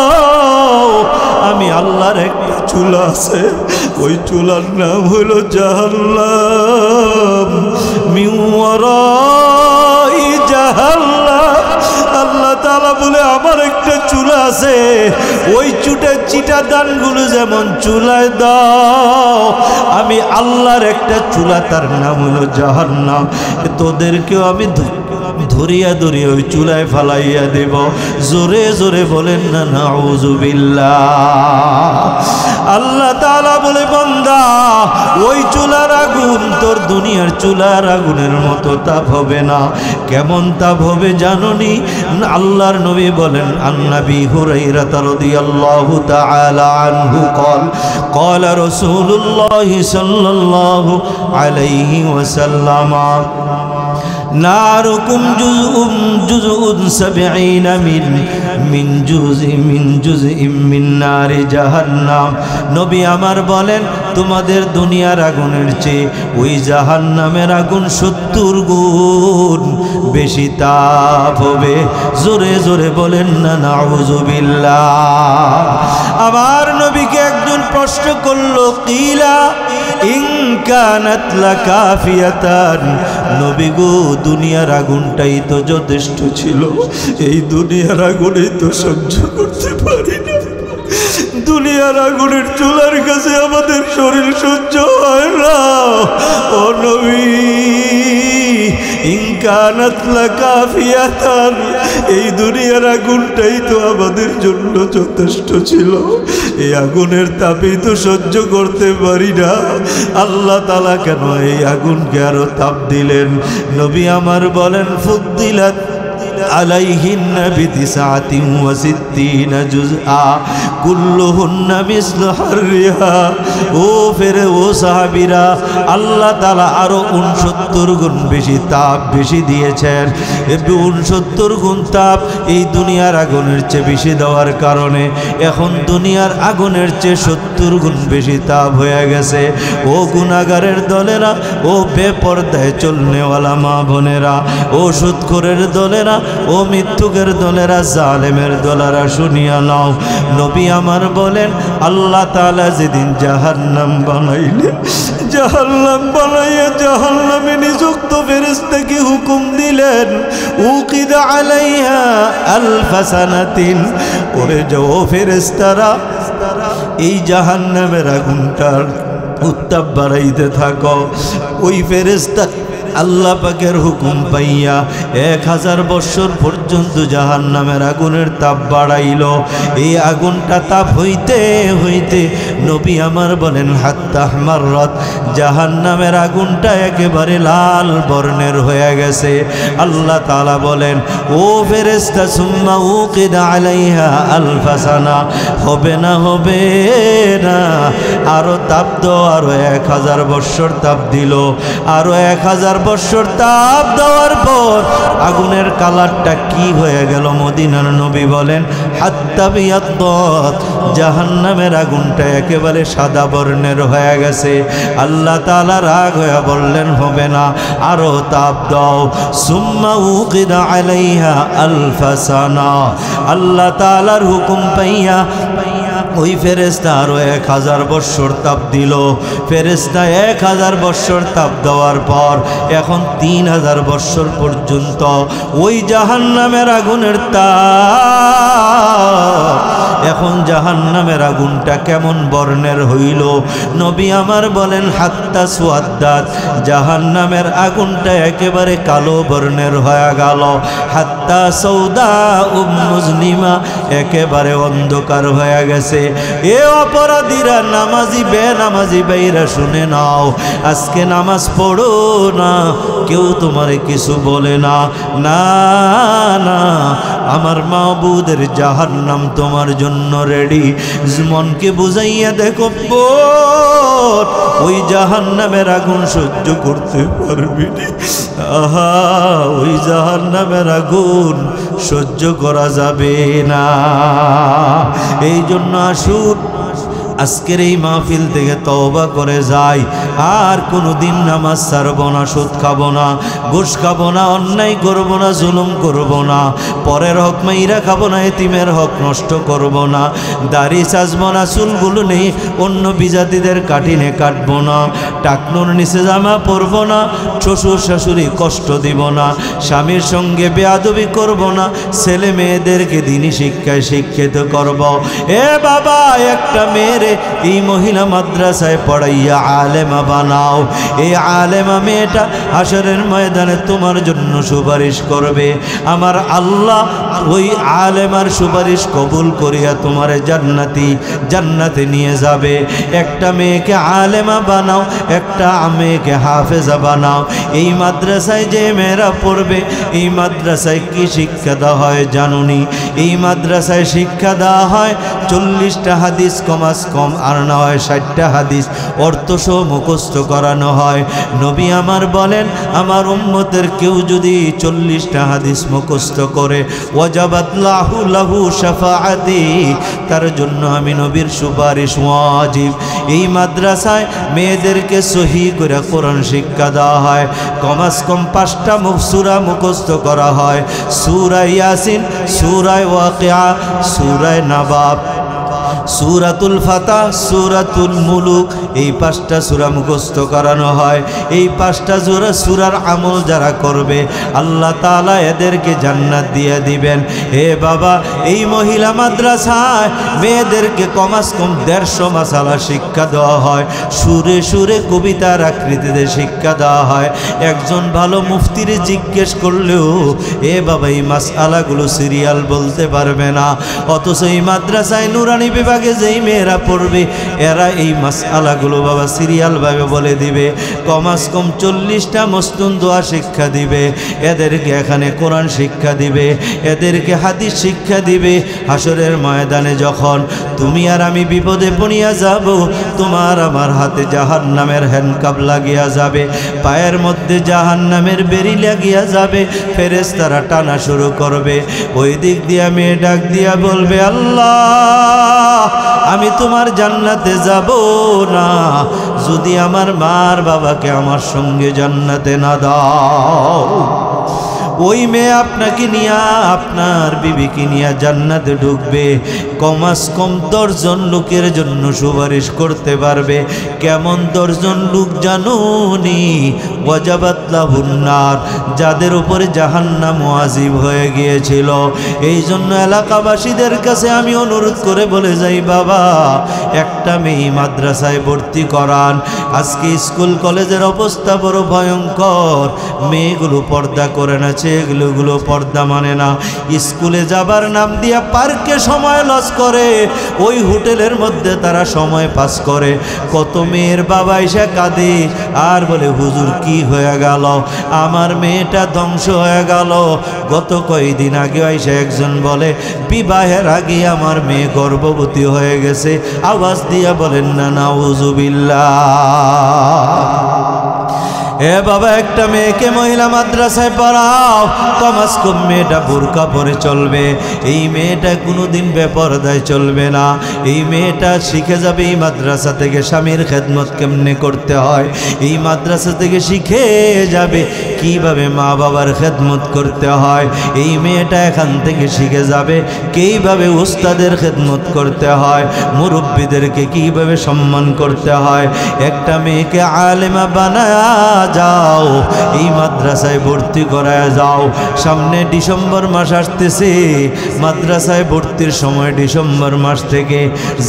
আমি আল্লাহর একটা চুলা আছে, ওই চুলার নাম হলো জাহান্নাম। মিন ওয়ারাই জাহান্নাম। আল্লাহ তাআলা বলে, আমার একটা চুলা আছে, ওই চিটা ধানগুলো যেমন চুলায় দাও, আমি আল্লাহর একটা চুলা, তার নাম হলো জাহান্নাম। তোদেরকেও আমি ধরিয়া ধরিয়া ওই চুলায় ফালাইয়া দেব। জোরে জোরে বলেন না নাউযুবিল্লাহ। আল্লাহ তাআলা বলে, বান্দা ওই চুলার আগুন তোর দুনিয়ার চুলার আগুনের মতো তাপ হবে না। কেমন তাপ হবে জানোনি? আল্লাহর নবী বলেন, আন-নবী হুরায়রা রাদিয়াল্লাহু তাআলা আনহু قال رسول الله صلى الله عليه وسلم নারুকুম জুজউন 70 মিন জুজইম মিন নারি জাহান্নাম। নবী আমার বলেন, তোমাদের দুনিয়ার আগুনের চেয়ে ওই জাহান্নামের আগুন 70 গুণ বেশি তাপ হবে। জোরে জোরে বলেন না নাউযুবিল্লাহ। আমার নবীকে একজন প্রশ্ন করলো, কিলা ইন কানাত লাকাফিয়াতান, নবী গো দুনিয়ার আগুনটাই তো যথেষ্ট ছিল, এই দুনিয়ার আগুনই তো সহ্য করতে পারি না। দুনিয়ার আগুনের চুলার কাছে আমাদের শরীর সহ্য হয় না। ও নবী, ইন কানাত লাকাফিয়াতান, এই দুনিয়ার আগুনটাই তো আমাদের জন্য যথেষ্ট ছিল, এই আগুনের তাপই তো সহ্য করতে পারি না। আল্লাহ তাআলা কেন এই আগুনকে আরো তাপ দিলেন? নবী আমার বলেন, ফুদ্দিলাত আলাইহিন্না বিতিসআতিন ওয়া সিত্তিনা জুজআ কুল্লুহুন্না মিসলু হাররিহা। ও সাহাবীরা, আল্লাহ তাআলা আরো 69 গুণ বেশি তাপ বেশি দিয়েছেন। 69 গুণ তাপ এই দুনিয়ার আগুনের চেয়ে বেশি দেওয়ার কারণে এখন দুনিয়ার আগুনের চেয়ে 70 গুণ বেশি তাপ হয়ে গেছে। ও গুনাহগারের দলেরা, ও বেপরদায় চলনেওয়ালা মা বোনেরা, ও সুদখোরের দলেরা, ও মৃত্যুকের দলেরা, জালেমের দলেরা, শুনিয়া নাও। নবী আমার বলেন, আল্লাহ তাআলা যেদিন জাহান্নাম বানাইলেন, জাহান্নাম বানাইয়া জাহান্নামে নিযুক্ত ফেরেশতাকে হুকুম দিলেন, উকিদা আলাইহা আলফা সানাতিন, ওরে যাও ফেরেশতারা, এই জাহান্নামের আগুনটার উত্তাপ বাড়াইতে থাকো, ওই ফেরেশতা আল্লাহ পাকের হুকুম পাইয়া 1000 বছর পর্যন্ত জাহান্নামের আগুনের তাপ বাড়াইল। এই আগুনটা তাপ হইতে হইতে নবী আমার বলেন হাত্তা মাররাত, জাহান্নামের আগুনটা একেবারে লাল বর্ণের হয়ে গেছে। আল্লাহ তাআলা বলেন ও ফেরেশতা সুম্মা উকিদা আলাইহা আলফা সানা, হবে না হবে না, আরো তাপ দাও, আরো 1000 বছর তাপ দিল। আরো 1000 বছর তাপ দেওয়ার পর আগুনের কালারটা কি হয়ে গেল? মদিনার নবী বলেন হাত্তা বিয়াদ্দাত, জাহান্নামের আগুনটা একেবারে সাদা বর্ণের হয়ে গেছে। আল্লাহ তাআলা রাগ হয়ে বললেন হবে না, আরো তাপ দাও। সুম্মা উকিদা আলাইহা আলফা সানা, আল্লাহ তাআলার হুকুম পাইয়া ওই ফেরেশতা আরো 1000 বছর তাপ দিল। ফেরেশতা 1000 বছর তাপ দেওয়ার পর এখন 3000 বছর পর্যন্ত ওই জাহান্নামের আগুনের তাপ। এখন জাহান্নামের আগুনটা কেমন বর্ণের হইল? নবী আমার বলেন হাত্তা সুয়াদ্দাত, জাহান্নামের আগুনটা একেবারে কালো বর্ণের হয়ে গেল। হাত্তা সৌদা মুজলিমা, একেবারে অন্ধকার হয়ে গেছে। এ অপরাধীরা, নামাজি বেনামাজি ভাইরা শুনে নাও, আজকে নামাজ পড়ো না, কেউ তোমারে কিছু বলে না, না না, আমার মাবুদের জাহান্নাম তোমার জন্য রেডি। মনকে বুঝাইয়া দেখো ওই জাহান্নামের আগুন সহ্য করতে পারবি না। আহা, ওই জাহান্নামের আগুন সহ্য করা যাবে না। এই জন্য আসুন আজকের এই মাহফিল থেকে তওবা করে যাই, আর কোনো দিন নামাজ ছাড়ব না, সুদ খাব না, ঘুষ খাব না, অন্যায় করব না, জুলুম করব না, পরের হক মাইরা খাব না, এতিমের হক নষ্ট করব না, দাড়ি সাজব না, চুলগুলো নেই অন্য বিজাতিদের কাটিনে কাটব না, টাকনুর নিচে জামা পরব না, শ্বশুর শাশুড়ি কষ্ট দিব না, স্বামীর সঙ্গে বেয়াদবি করব না, ছেলে মেয়েদেরকে দিনী শিক্ষায় শিক্ষিত করব। এ বাবা, একটা মেয়ের এই মহিলা মাদ্রাসায় পড়াইয়া আলেমা বানাও। এই আলেমা মেয়েটা হাসরের ময়দানে তোমার জন্য সুপারিশ করবে। আমার আল্লাহ ওই আলেমার সুপারিশ কবুল করিয়া তোমারে জান্নাতে নিয়ে যাবে। একটা মেয়েকে আলেমা বানাও, একটা মেয়েকে হাফেজা বানাও। এই মাদ্রাসায় যে মেয়েরা পড়বে, এই মাদ্রাসায় কি শিক্ষা দেওয়া হয় জানুনি? এই মাদ্রাসায় শিক্ষা দেওয়া হয় 40টা হাদিস কমাস কম, আর না হয় 60টা হাদিস অর্থসহ মুখস্থ করানো হয়। নবী আমার বলেন আমার উম্মতের কেউ যদি 40টা হাদিস মুখস্থ করে, ওয়াজাবাত লাহু লাহু শাফাআতি, তার জন্য আমি নবীর সুপারিশ ওয়াজিব। এই মাদ্রাসায় মেয়েদেরকে সহি করে কোরআন শিক্ষা দেওয়া হয়। কমাস কম 5টা সূরা মুখস্থ করা হয়। সূরা ইয়াসিন, সূরা ওয়াকিয়া, সূরা নাবাব, সূরাতুল ফাতা, সূরাতুল মুলুক, এই 5টা সূরা মুখস্থ করানো হয়। এই 5টা সূরার আমল যারা করবে আল্লাহ তাআলা এদেরকে জান্নাত দিয়ে দিবেন। হে বাবা, এই মহিলা মাদ্রাসায় মেয়েদেরকে কমাস কম 150 মাসালা শিক্ষা দেওয়া হয়। সুরে সুরে কবিতার আকৃতিতে শিক্ষা দেওয়া হয়। একজন ভালো মুফতির জিজ্ঞেস করলেও এ বাবা এই মাসআলাগুলো সিরিয়াল বলতে পারবে না, অথচ এই মাদ্রাসায় নুরানি বিভাগে যেই মেয়েরা পড়বে এরা এই মাসআলাগুলো বাবা সিরিয়ালভাবে বলে দিবে। কমাস কম 40টা মস্তুন দোয়া শিক্ষা দিবে, এদেরকে এখানে কোরআন শিক্ষা দিবে, এদেরকে হাদিস শিক্ষা দিবে। হাসরের ময়দানে যখন তুমি আর আমি বিপদে পড়িয়া যাব, তোমার আমার হাতে জাহান্নামের হ্যান্ডকাপ লাগিয়া যাবে, পায়ের মধ্যে জাহান্নামের বেড়ি লাগিয়া যাবে, ফেরেশতারা টানা শুরু করবে। ওই দিক দিয়া মেয়ে ডাক দিয়া বলবে আল্লাহ, আমি তোমার জান্নাতে যাব না যদি আমার মার বাবাকে আমার সঙ্গে জান্নাতে না দাও। ওই মেয়ে আপনাকে নিয়ে আপনার বিবিকে নিয়ে জান্নাতে ঢুকবে, কমাস কম 10 জন লোকের জন্য সুপারিশ করতে পারবে। কেমন 10 জন লোক জানুনি? ওয়াজাবাত লাহুন নার, যাদের উপরে জাহান্নাম ওয়াজিব হয়ে গিয়েছিল। এই জন্য এলাকাবাসীদের কাছে আমি অনুরোধ করে বলে যাই, বাবা একটা মেয়ে মাদ্রাসায় ভর্তি করান। আজকে স্কুল কলেজের অবস্থা বড় ভয়ঙ্কর। মেয়েগুলো পর্দা করে না, ছেলেগুলো পর্দা মানে না। স্কুলে যাবার নাম দিয়া পার্কে সময় লস করে, ওই হোটেলের মধ্যে তারা সময় পাস করে। কত মেয়ের বাবা এসে কাঁদে আর বলে, হুজুর কি হয়ে গেল, আমার মেয়েটা ধ্বংস হয়ে গেল। গত কয়েকদিন আগে এসে একজন বলে, বিবাহের আগে আমার মেয়ে গর্ভবতী হয়ে গেছে। আওয়াজ দিয়া বলেন না নাউজুবিল্লাহ। এ বাবা, একটা মেয়েকে মহিলা মাদ্রাসায় পড়াও, কমাস কম মেয়েটা বোরকা পরে চলবে। এই মেয়েটা কোনোদিন বেপরদায় চলবে না। এই মেয়েটা শিখে যাবে এই মাদ্রাসা থেকে স্বামীর খেদমত কেমনে করতে হয়। এই মাদ্রাসা থেকে শিখে যাবে কিভাবে মা বাবার খেদমত করতে হয়। এই মেয়েটা এখান থেকে শিখে যাবে কিভাবে উস্তাদের খেদমত করতে হয়, মুরব্বীদেরকে কিভাবে সম্মান করতে হয়। একটা মেয়েকে আলেমা বানায় যাও, এই মাদ্রাসায় ভর্তি করায় যাও। সামনে ডিসেম্বর মাস আসতেছে, মাদ্রাসায় ভর্তির সময় ডিসেম্বর মাস থেকে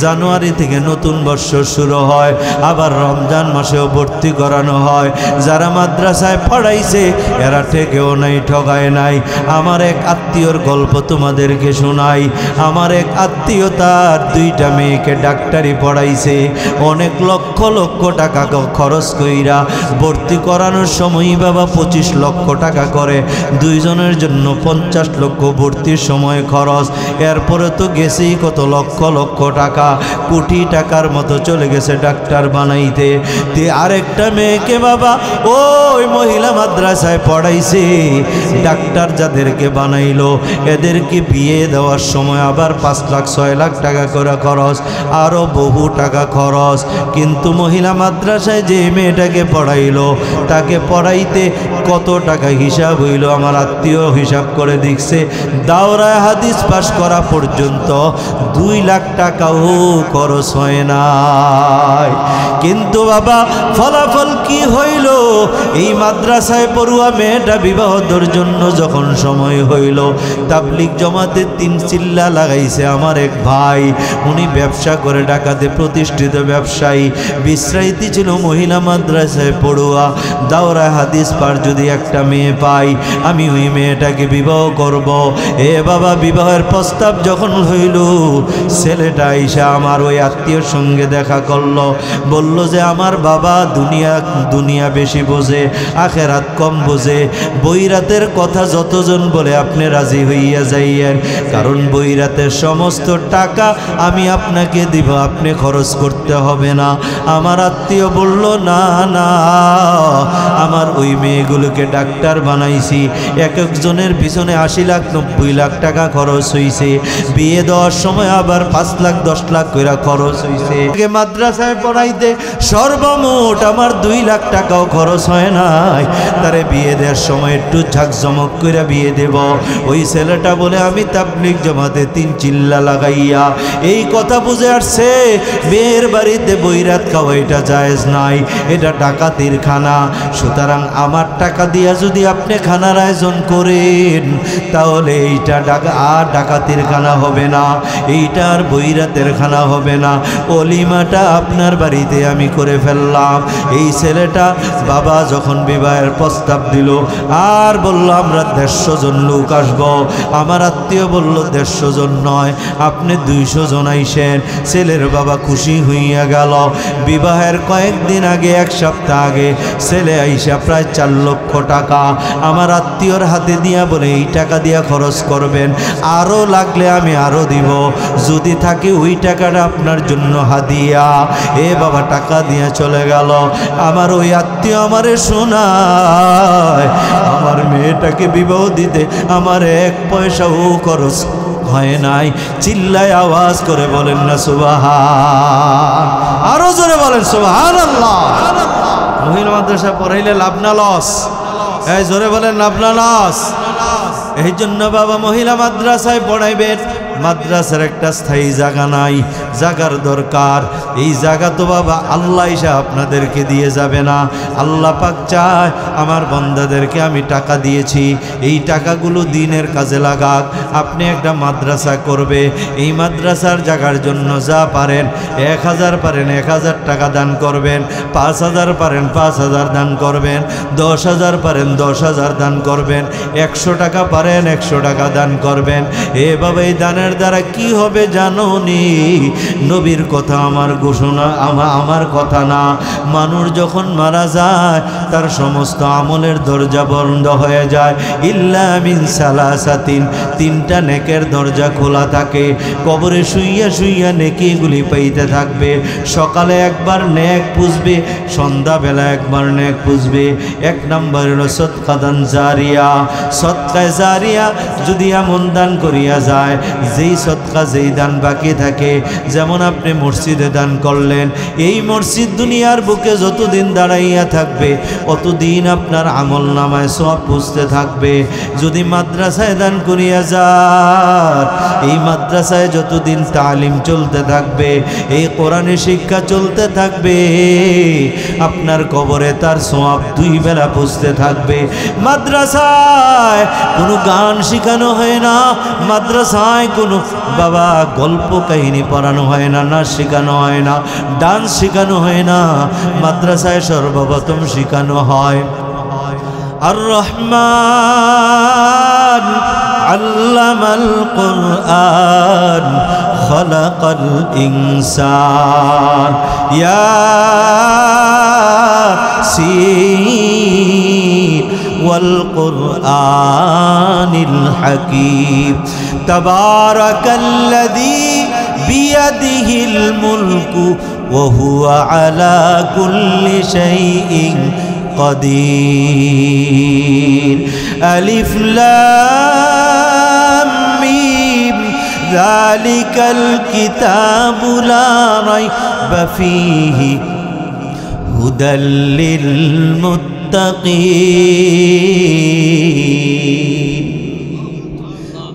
জানুয়ারি থেকে নতুন বর্ষ শুরু হয়। আবার রমজান মাসেও ভর্তি করানো হয়। যারা মাদ্রাসায় পড়াইছে এরা ঠেকেও নাই, ঠগায় নাই। আমার এক আত্মীয়র গল্প তোমাদেরকে শোনাই। আমার এক আত্মীয় তার 2টা মেয়েকে ডাক্তারি পড়াইছে, অনেক লক্ষ লক্ষ টাকা খরচ কইরা ভর্তি করানোর সময় বাবা 25 লক্ষ টাকা করে, 2 জনের জন্য 50 লক্ষ ভর্তির সময় খরচ। এরপরে তো গেছেই কত লক্ষ লক্ষ টাকা, কোটি টাকার মতো চলে গেছে ডাক্তার বানাইতে। তে আরেকটা মেয়েকে বাবা ওই মহিলা মাদ্রাসায় পড়াইছে, ডাক্তার যাদেরকে বানাইলো এদেরকে বিয়ে দেওয়ার সময় আবার 5 লাখ 6 লাখ টাকা করে খরচ, আরও বহু টাকা খরচ। কিন্তু মহিলা মাদ্রাসায় যে মেয়েটাকে পড়াইলো তাকে পড়াইতে কত টাকা হিসাব হইল আমার আত্মীয় হিসাব করে দেখছে, দাওরায় হাদিস পাশ করা পর্যন্ত 2 লাখ টাকাও খরচ হয় নাই। কিন্তু বাবা ফলাফল কি হইল? এই মাদ্রাসায় পড়ুয়া মেয়েটা বিবাহর জন্য যখন সময় হইল, তাবলিগ জমাতে 3 চিল্লা লাগাইছে আমার এক ভাই। উনি ব্যবসা করে, ঢাকাতে প্রতিষ্ঠিত ব্যবসায়ী। বিশ্রাইতি ছিল মহিলা মাদ্রাসায় পড়ুয়া। দাওরায় হাদিস পার যদি একটা মেয়ে পাই, আমি ওই মেয়েটাকে বিবাহ করব। এ বাবা, বিবাহের প্রস্তাব যখন হইল, ছেলেটা এসে আমার ওই আত্মীয়র সঙ্গে দেখা করলো। বলল যে আমার বাবা দুনিয়া বেশি বোঝে, আখেরাত কম বোঝে। বৈরাতের কথা যতজন বলে আপনি রাজি হইয়া যাইয়েন, কারণ বৈরাতের সমস্ত টাকা আমি আপনাকে দিব, আপনি খরচ করতে হবে না। আমার আত্মীয় বলল, না না, আমার ওই মেয়েগুলোকে ডাক্তার বানাইছি, এক একজনের পিছনে 80 লাখ 90 লাখ টাকা খরচ হইছে। বিয়ে দেওয়ার সময় আবার 5 লাখ 10 লাখ করে খরচ হইছে। মাদ্রাসায় পড়াইতে সর্বমোট আমার 2 লাখ টাকাও খরচ হয় নাই। তারে বিয়ে দেওয়ার সময় একটু ঝাঁকঝমক করে বিয়ে দেব। ওই ছেলেটা বলে, আমি তাবলিগ জমাতে 3 চিল্লা লাগাইয়া এই কথা বুঝে আসছে মেয়ের বাড়িতে বৈরাত খাওয়া এটা জায়েজ নাই, এটা ডাকাতির খানা। সুতরাং আমার টাকা দিয়া যদি আপনি খানার আয়োজন করেন, তাহলে এইটা ডাকাতির খানা হবে না, এইটা আর বৈরাতের খানা হবে না। অলিমাটা আপনার বাড়িতে আমি করে ফেললাম। এই ছেলেটা বাবা যখন বিবাহের প্রস্তাব দিল আর বলল, আমরা 150 জন লোক আসব। আমার আত্মীয় বলল 150 জন নয়, আপনি 200 জন আইসেন। ছেলের বাবা খুশি হইয়া গেল। বিবাহের কয়েকদিন আগে, 1 সপ্তাহ আগে ছেলে আইসা প্রায় 4 লক্ষ টাকা আমার আত্মীয়র হাতে দিয়া বলে, এই টাকা দিয়া খরচ করবেন, আরও লাগলে আমি আরও দিব, যদি থাকে ওই টাকাটা আপনার জন্য হাদিয়া। এ বাবা, টাকা দিয়া চলে গেল। আমার ওই আত্মীয় আমারে শোনায়, আমার মেয়েটাকে বিবাহ দিতে আমার 1 পয়সাও খরচ হয় নাই। চিল্লায় আওয়াজ করে বলেন না সুবহান, আরো জোরে বলেন সুবহানাল্লাহ। মহিলা মাদ্রাসা পড়াইলে লাভ না লস? এই জোরে বলেন লাভ না লস? এই জন্য বাবা মহিলা মাদ্রাসায় পড়াইবেন, মাদ্রাসার একটা স্থায়ী জায়গা নাই, জায়গার দরকার। এই জায়গা তো বাবা আল্লাহ এসে আপনাদেরকে দিয়ে যাবে না। আল্লাহ পাক চায় আমার বান্দাদেরকে আমি টাকা দিয়েছি, এই টাকাগুলো দিনের কাজে লাগাক। আপনি একটা মাদ্রাসা করবে, এই মাদ্রাসার জায়গার জন্য যা পারেন, 1000 পারেন 1000 টাকা দান করবেন, 5000 পারেন 5000 দান করবেন, 10,000 পারেন 10,000 দান করবেন, 100 টাকা পারেন 100 টাকা দান করবেন। এভাবে এই দানের দ্বারা কি হবে জানো নি? নবীর কথা আমার ঘোষণা, আমার কথা না। মানুষ যখন মারা যায় তার সমস্ত আমলের দরজা বন্ধ হয়ে যায়, ইল্লা মিন সালাসাতিন, 3টা নেকের দরজা খোলা থাকে। কবরে শুইয়া শুইয়া নেকিগুলি পাইতে থাকবে। সকালে একবার নেক পুষবে, সন্ধ্যাবেলা একবার নেক পুষবে। 1 নম্বর হলো সদকা দান জারিয়া। সদকায়ে জারিয়া যদি এমন দান করিয়া যায়, যেই সদকা যেই দান বাকি থাকে, যেমন আপনি মসজিদে দান করলেন, এই মসজিদ দুনিয়ার বুকে যতদিন দাঁড়াইয়া থাকবে অতদিন আপনার আমল নামায় সওয়াব পুষতে থাকবে। যদি মাদ্রাসায় দান করিয়া যান, এই মাদ্রাসায় যতদিন তালিম চলতে থাকবে, এই কোরআনে শিক্ষা চলতে থাকবে, আপনার কবরে তার সওয়াব 2 বেলা পুষতে থাকবে। মাদ্রাসায় কোনো গান শেখানো হয় না, মাদ্রাসায় কোনো বাবা গল্প কাহিনী পড়ানো হয় না, নাচ শেখানো হয় না, ডান্স শেখানো হয় না। মাদ্রাসায় সর্বপ্রথম শেখানো হয় আর রহমান আল্লামাল কুরআন খালাকাল ইনসান ইয়াসিন ওয়াল কুরআনিল হাকীম তাবারাকাল্লাযী বিয়াদিহিল মুলকু ওয়া হুয়া আলা কুল্লি শাইইন قدير ألف لام ميم ذلك الكتاب لا ريب فيه هدى للمتقين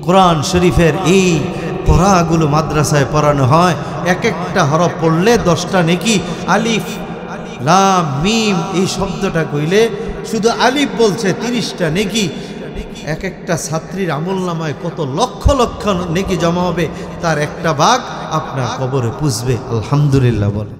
কোরআন শরীফের এই পড়াগুলো মাদ্রাসায় পড়ানো হয়। এক একটা হরফ পড়লে 10টা নেকি। আলিফ লাম মিম এই শব্দটা কইলে শুধু আলিফ বলছে 30টা নেকি। এক একটা ছাত্রীর আমলনামায় কত লক্ষ লক্ষ নেকি জমা হবে, তার একটা ভাগ আপনার কবরে পুষবে। আলহামদুলিল্লাহ বলে।